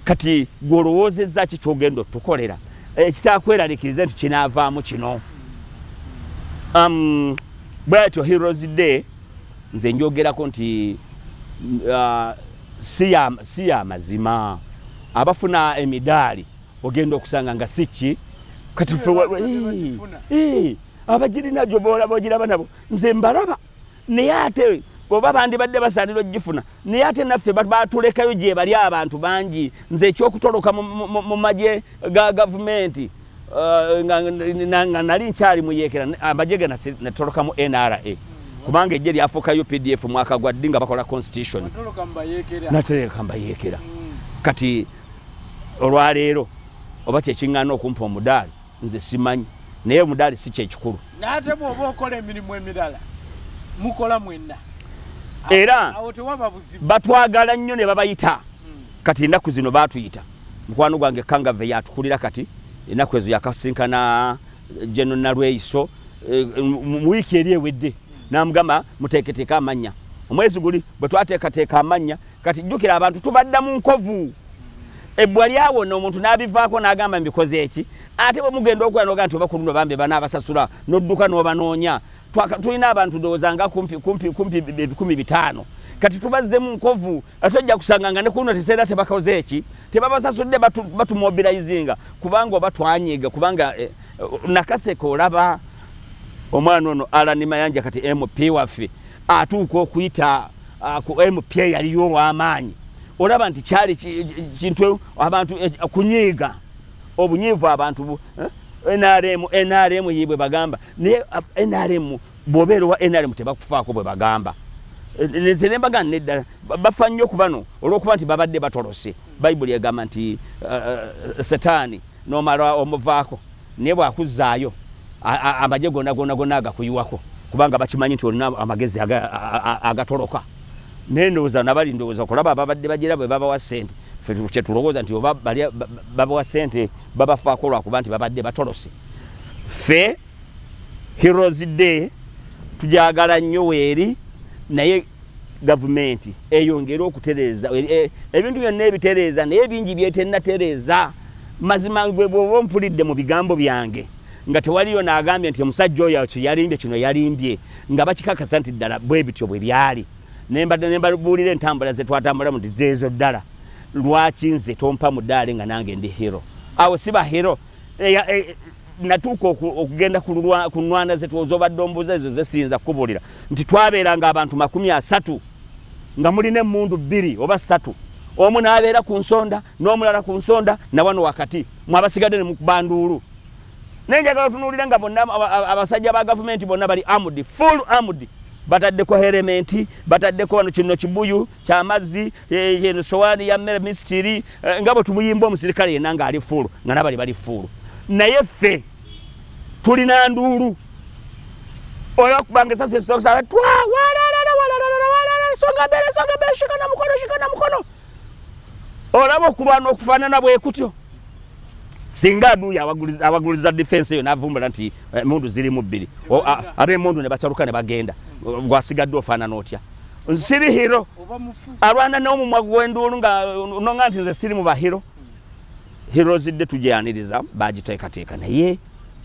kati gw'olowoozezza ki kyogenda otukolera ekitaakweraliikirize nti kinaavaamu kino bwatyo Heroes Day nze njogerako nti si ya mazima abafuna emidaali ogenda okusanga nga siki kati abagirina gyo bogiraba nabo nze mbalaba naye ate oba bandibadde basaanira ogifuna naye ate naffe batulekayo gye bali abantu bangi nze ekyokutoloka mu magye ga gavumenti nga nali nkyali muyeekera amagye ge natolokamu NRA kubanga ejje lyafuukayo PDF mwaka gwa ddi nga bakola constitution natereka mbayeekera kati olwaleero oba kyekiŋŋaana okumpa omudaali nze simanyi naye omudaali si kyekikulu naate bw'oba okola emirimu emirala mukola mwenna era batwagala nnyo ne babayita kati ennaku zino baatuyita mukwano gwange Kangave yatukulira kati ennaku ezo yakasinkana General Nalweyiso mu wiiki eri ewedde namugamba muteeketeeka amannya omwezi guli bwe twateekateeka amannya kati jjukira abantu tubadda mu nkovu ebbwa lyawona omuntu n'abivaako n'agamba mbikoze eki ate bwe mugenda okukola n'oga nti oba ku luno bambe banaabasasula n'odduka n'obanoonya tulina abantu ndowooza nga kumpi 15 kati tubazze mu nkovu ate ojja kusanga nga ne ku luno teseera tebakoze eki tebabasasudde batumobilizinga kubanga oba twanyiga kubanga nakaseka olaba omwana ono Alan Mayanja kati MP waffe atuuka okuyita ku MP yaliyo ow'amaanyi olaba nti kyali kintu abantu kunyiiga obunyiivu abantu NRM yibwe bagamba ne NRM bobeera wa NRM tebakufaako bwe bagamba nze baga nedda bafa nnyo ku bano olw'okuba nti babadde batolose bayibuli egamba nti setaani n'omala omuvaako naye bw'akuzzaayo amagye gonna agakuyiwako kubanga bakimanyi nti olina amagezi agatoloka nendowooza nabali ndowooza okulaba ababadde bagira bwe babawa ssente ffe kyetulowooza nti oba babawa ssente babafaako lwakuba nti babadde batolose ffe Heroes Day tujagala nnyo weeri naye gavumenti eyongera okutereeza ebintu byonna ebitereeza naye bingi byetennatereeza mazima gwe bw'oba ompulidde mu bigambo byange nga tewaliyo n'agambye nti omusajja oyo yalimbye kino yalimbye nga bakikakasa nti ddala bwe bityo bwe byali nembabuulira entambula ze twatambula mu zeezo ddala lwaki nze tompa mu ddaali nga nange ndi hero awo siba hero natuuka okugenda ku nnwana zetu ozobadde ombuuza ezo zesiyinza kukubuulira nti twabeeranga abantu 30 nga mulina emmundu 2 oba 3 omu n'abeera ku nsonda n'omulala ku nsonda na wano wakati mwabasigadde ne mukubanduulu nenjagala otunuulira nga bonna abasajja ba gavumenti bonna bali armed full armed bataddeko elementi bataddeko wano kino kibuyu ky'amazzi eno sowaani ya mmere misitiri nga bwe tumuyimba omusirikale yenna ng'ali full nga nabali bali full naye ffe tulina nduulu oyo okubanga esasi esitokisala twa walala songa mbere shikana mukono olaba okulwana okufaanana bwe kutyo singa aduuyi abaguliza defense eyo n'avumbula nti emundu zirimu 2 ab'emundu ne bacaluka ne bagenda gwasigadde ofaanana otya nsiri hiro alwana n'omumwa gw'enduulu nonga nti nze siri mu bahiro Heroes Day tujyaniriza bagiteekateeka naye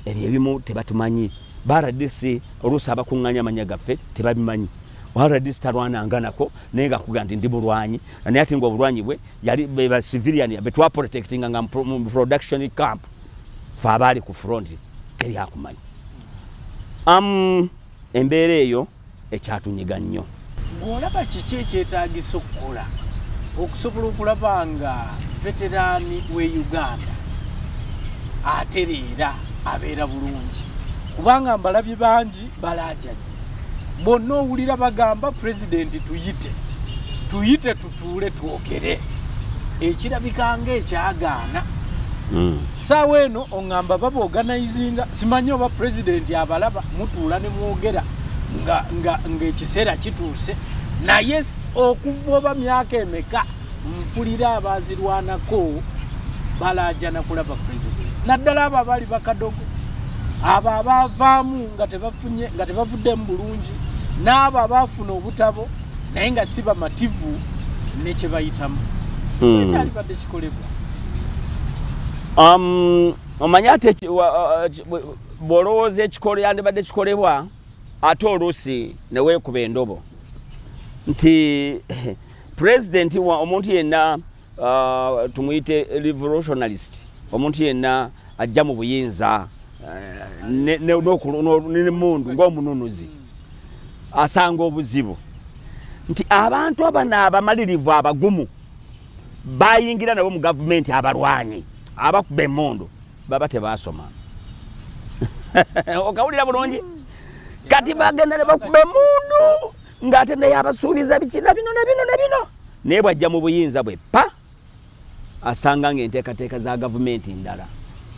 ebyo ebimu tebatumanyi baradisi oluusi abakuŋŋanya amanya gaffe tebabimanyi waradisi talwananga nako naye nga kuga nti ndi bulwanyi naye ati nga obulwanyi bwe yali beba civilian betwaprotectinga nga mu production camp fe abaali ku front teri akumanyi embeera eyo ekyatunyiga nnyo ng'olaba kiki ekyetaagisa okukola okusobola okulaba nga veterani we Uganda atereera abeera bulungi kubanga mbalabye bangi balajanye bonna owulira bagamba pulezidenti tuyite tutuule twogere ekirabika ng'ekyagaana saawa eno oŋŋamba baba organizinga simanyi oba pulezidenti abalaba mutuula ne mwogera ng'ekiseera kituuse naye okuva oba myaka emeka mpulira abazirwanako balajana kulaba pulezidenti naddala abo abaali bakadogo abo abaavaamu nga tebavuddemu bulungi n'abo abaafuna obutabo naye nga si bamativu nekye bayitamu kyekyalibadde kikolebwa omanye ate bw'olowooza ekikolo yandibadde kikolebwa ate oluusi ne weekuba endobo nti pulezidenti omuntu yenna tumuyite revolutionalist omuntu yenna ajja mu buyinza n'emundu ng'omununuzi asanga obuzibu nti abantu abano abamalirivu abagumu bayingira nabo mu gavumenti abalwanyi abakuba emundu baba tebaasoma okawulira bulungi kati bagenda ne bakuba emundu ng'ate naye abasuubiza bikina bino naye bw'ajja mu buyinza bwe pa asanga ng'enteekateeka za gavumenti ndala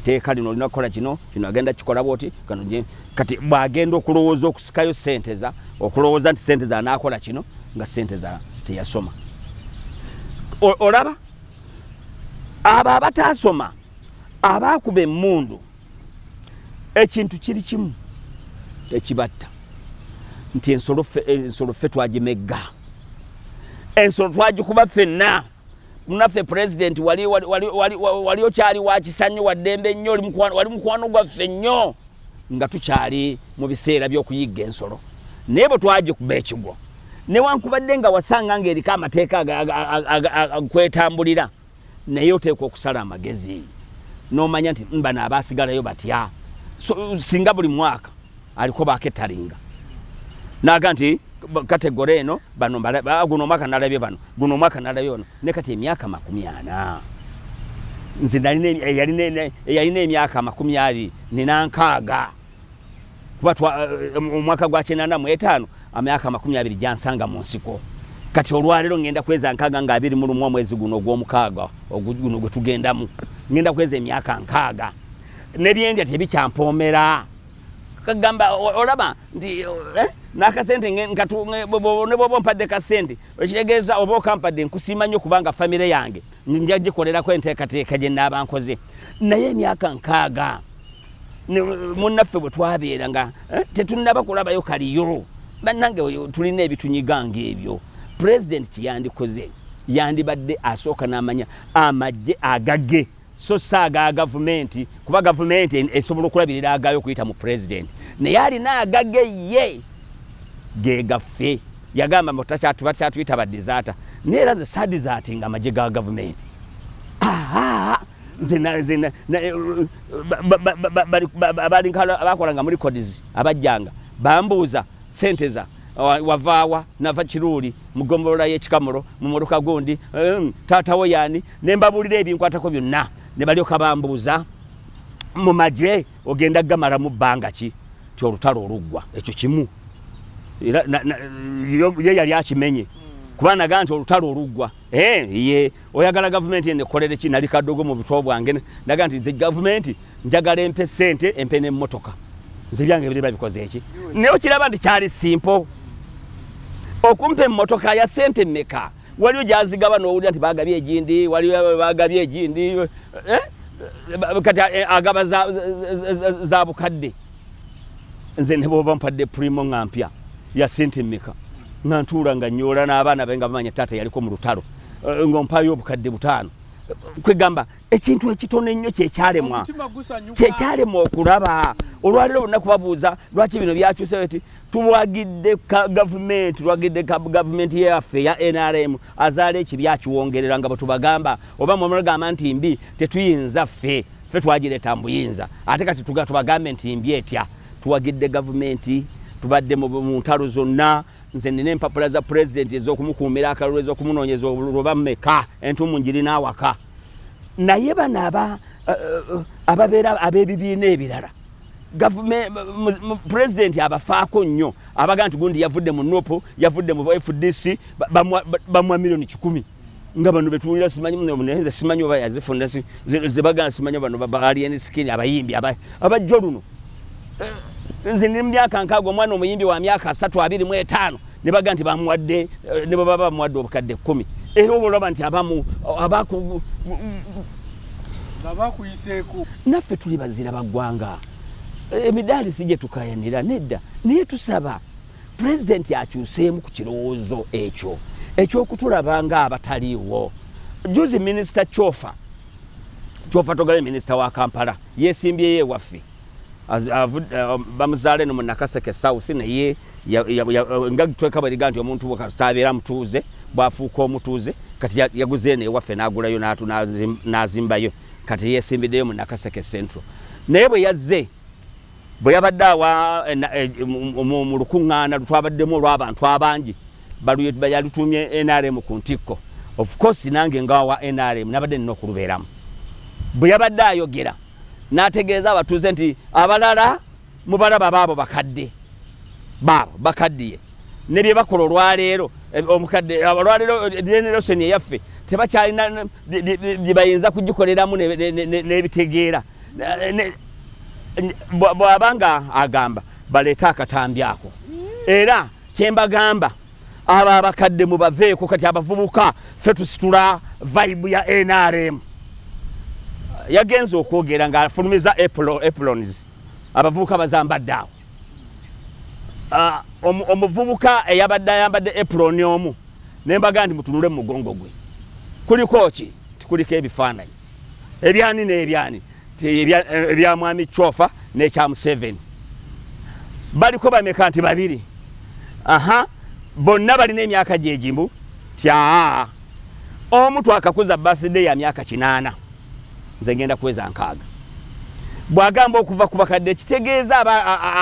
teeka lino olina kukola kino agenda kikola bwoti kati bw'agenda okulowooza okusikayo ssente okulowooza nti ssente za anaakola kino nga ssente za teyasoma olaba abo abataasoma abaakuba emmundu ekintu kiri kimu ekibatta nti ensolo ffe twagimegga ensolo twagikuba ffenna munaffe pulezidenti wali okyali wakisanyu waddembe nnyo wali mukwano gwaffe nnyo nga tukyali mu biseera by'okuyigga ensolo naye bwe twagikuba ekigwo newankubadde nga wasanga ng'eriko amateeka kwetambulira naye oteeka okusala amagezi n'omanya nti bano abaasigalayo batya singa buli mwaka aliko baaketaringa naga nti kategore eno bano guno mwaka nalabye bano guno mwaka nalabye bano ne kati emyaka 40 nze yalina emyaka 20 ninankaaga kuba omwaka gwa 95 amyaka 20 jansanga mu nsiko kati olwalero ngenda kweza nkaaga nga 21 omwezi guno gw'omukaaga oguno gwe tugendamu ngenda kweza emyaka nkaaga nebyendya tebikyampomera kagamba olaba ndi nakasente nebobo mpadde kasente ekitegeeza oba okampadde nkusiima nnyo kubanga famire yange nja gikolerako enteekateeka gye naaba nkoze naye emyaka nkaaga munnaffe bwe twabeera nga tetunnaba kulabayo kaliyo bannange tulina ebitunyiganga ebyo president kiyandikoze yandibadde asooka n'amanya amagye agage so saaga gavumenti kuba gavumenti esobola okulabirira agayo okuyita mu president naye alina agage ye gegaffe yagamba mutakyatuyita badizata neera ze sadizati nga amagye ga gavumenti abakolanga muri codies abajjanga bambuuza senteza wavaawa nava Kiruuli mugombolola y'ekikamuro mu muluka gundi taatawo yani nembabulira ebinkwatako byonna ne balyoka bambuuza mu magye ogenda gamala mu bbanga ki ti olutalo oluggwa ekyo kimu ye yali akimenye kuba naga nti olutalo oluggwa ye oyagala gavumenti enekolere ki nali kadogo mu butwa bwange naga nti nze gavumenti njagala empe sente empe n'emmotoka nze byange biri babikoze eki naye okiraba nti kyali simple okumpa emmotoka ya sente mmeka waliwo gyazigaba n'owulira nti bagabye egindi waliwo bagabye egindi kati agaba za bukadde nze ne bwoba mpadde primo nga mpya ya sente mmeka nga ntuula nga nnyola n'abaana be nga bamanya taata yaliko mu lutalo ng'ompayo obukadde 5 kwegamba ekintu ekitono ennyo kyekyalemwa okulaba olwaliro bonna kubabuuza lwaki bino byakyuse eti tuwagidde gavumenti yaffe ya NRM azaala eki byakiwongerera nga bwe tubagamba oba mwamulagamba nti mbi tetuyinza ffe twagireeta mbuyinza ate kati tubagambe nti mbi etya tuwagidde gavumenti tubadde mu ntalo zonna nze nina empapula za president ez'okumukuumira akalulu ez'okumunoonyeza oluba mmeka entumu njirina awaka naye bano ababeera ab'ebibiina ebirala president abafaako nnyo abaga nti gundi yavudde mu NUP yavudde mu FDC bamwa milioni 10 nga bano betuwulira simanyi oba yazifunda zebaga simanyi bano baalien skin abayimbi abajjo luno nze ndi myaka nkaaga omwana omuyimbi wa myaka 325 ne baga nti bamuwadde ne baba bamuwadde obukadde 10 era olaba nti abakuyiseeku naffe tuli bazira baggwanga emidaali si gye tukayanira nedda naye tusaba pulezidenti akyuseemu ku kirowoozo ekyo ekyokutulaba nga abataliiwo juzi minisita Kyofa togale minisita wa Kampala yeesimbyeyo ewaffe bamuzaale no mu Nakaseke South naye nga twekabaliga nti omuntu bwekasitabeera mutuuze bwafuuka omutuuze kati yaguze newaffe n'agulayo n'azimbayo kati yeesimbiddeyo mu Nakaseke Central naye bwe yazze bwe yabadde awa mu lukuŋŋaana lutwabaddemu olw'abantu abangi yalutumye NRM ku ntikko of course nange ngawa NRM nabadde nina okulubeeramu bwe yabadde ayogera n'ategeeza abatuuze nti abalala mubalaba baabo bakaddiye ne bye bakola olwaleero omukadde olwaleero generation eyaffe tebakyalina bye bayinza kugikoleramu n'ebitegeera bw'abanga agamba baleeta akatambi ako era kyembagamba abo abakadde mubaveeko kati abavubuka ffe tusitula vibe ya NRM yagenze okwogera ng'afulumiza aprons abavubuka bazambadde awo omuvubuka eyabadde ayambadde apron omu nembaga nti mutunule mu mugongo gwe kuliko ki tikuliko ebifaananyi ebyani n'ebyani ebya mwami Kyofa n'ekya Museveni baliko bameka nti 2 bonna balina emyaka gyegimu tya omu twakakuza birthday ya myaka 8 nze ngenda kweza 6 bwagamba okuva ku bakadde kitegeeza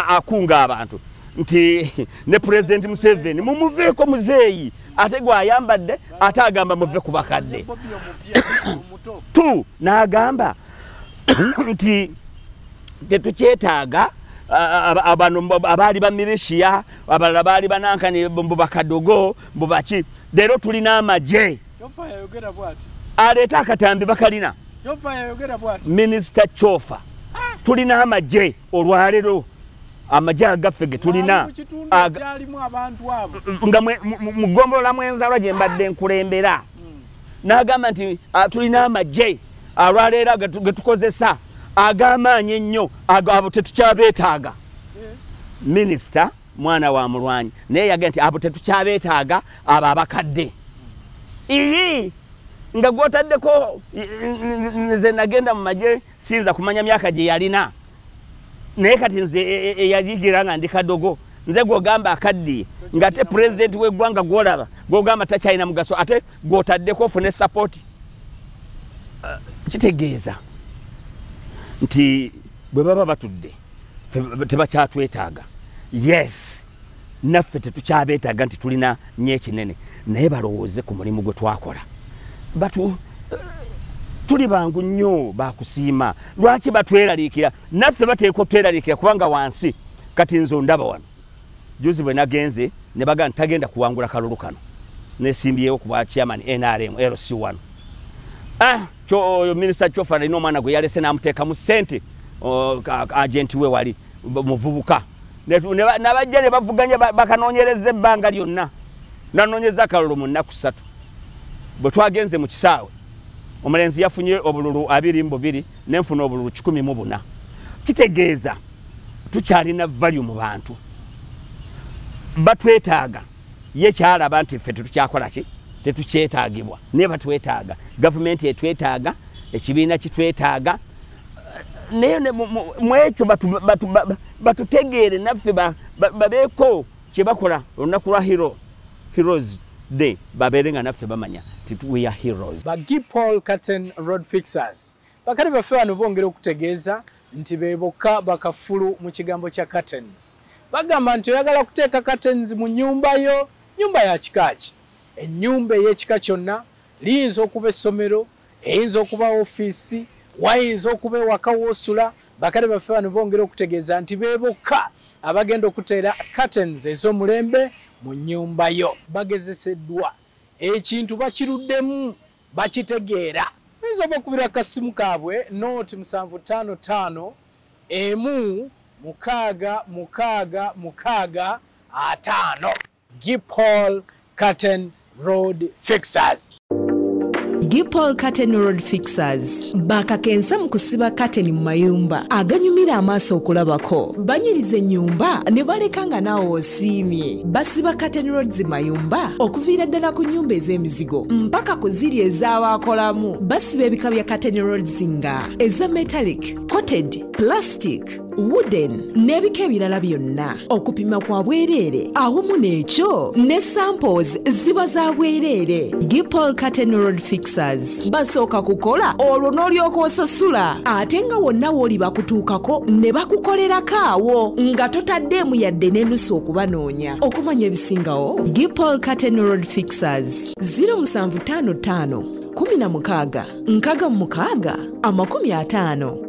akunga abantu nti ne President Museveni mumuveeko muzeeyi ate gwayambadde ate agamba muve ku bakadde tu n'agamba nti tetukyetaaga abantu abaali ba milishiya abalala baali banankani mbu bakadogo mbu baki leero tulina amagye aleeta akatambi bakalina Minisita Chofa tulina amagye olwaleero amagye agaffe ge tulina nga mugombolola mwenzalwa gye mbadde nkulembera n'agamba nti tulina amagye alwaleero ge tukozesa agamaanyi ennyo abo tetukyabeetaaga Minisita mwana wa mulwanyi naye yagamba nti abo tetukyabeetaaga abo abakadde nga gwotaddeko nze nagenda mu magye sinza kumanya myaka gye yalina naye kati nze eyayigira nga ndi kadogo nze gwogamba akaddi nga ate pulezidenti w'eggwanga gwolaba gwogamba takyalina mugaso ate gwotaddeko ofune sapoti kitegeeza nti bwe baba batudde tebakyatwetaaga yes naffe tetukyabeetaaga nti tulina nnyo ekinene naye balowooze ku mulimu gwe twakola tuli bangu nnyo bakusiima lwaki batweraliikira naffe bateekwa otweraliikira kubanga wansi kati nzo ndaba wano juzi bwe nagenze ne bagamba tagenda kuwangula kalulu kano nesimbyewo ku bwa chairman NRM LC1 oyo Minisita Chofa alina omwana gwe yalese n'amuteeka mu ssente agenti we wali muvubuka n'abajja ne bavuganya bakanoonyereza ebbanga lyonna nanoonyeza akalulu mu nnaku 3 bwe twagenze mu kisaawe omulenzi yafunye obululu 22 nenfuna obululu 14 kitegeeza tukyalina value mu bantu batwetaaga ye kyalaba nti ffe tetukyakola ki tetukyetaagibwa naye batwetaaga gavumenti etwetaaga ekibiina kitwetaaga naye mwekyo batutegeere naffe babeeko kye bakola olunaku lwa Heroes Day babeere nga naffe bamanya we are heroes. Gipol Curtain Road Fixers bakali baffe wano bongera okutegeeza nti beboka bakafulu mu kigambo kya curtains bagamba nti oyagala kuteeka curtains mu nyumba ya kikaaki ennyumba ey'ekika kyonna liyinza okuba essomero eyinza okuba ofiisi wayinza okuba ewaka woosula bakali baffe wano bongera okutegeeza nti beboka abagenda okuteera curtains ez'omulembe mu nyumba yo bagezeseddwa ekintu bakiruddemu bakitegeera oyinza okubira akasimu kaabwe nooti 755 1 6 Gipol Curtain Road Fixers. Gipol Curtain Road Fixers bakakensa mu kusiba curtain mu mayumba aganyumira amaaso okulabako banyiriza ennyumba ne balekanga naawe osiimye basiba curtain roads mayumba okuviira ddala ku nnyumba ez'emizigo mpaka ku ziri ez'abaakolamu basiba ebika bya curtain roads nga eza metallic, coated, plastic, wooden n'ebika ebirala byonna okupima kwa bwereere awamu n'ekyo ne samples ziba za bwereere. Gipol Curtain Road Fixers basooka kukola olwo n'olyoka osasula ate nga wonna w'oli bakutuukako ne bakukolerako awo nga totaddeemu yadde n'ennusu okubanoonya okumanya ebisingawo. Gipol Curtain Road Fixers 0755 16 56 50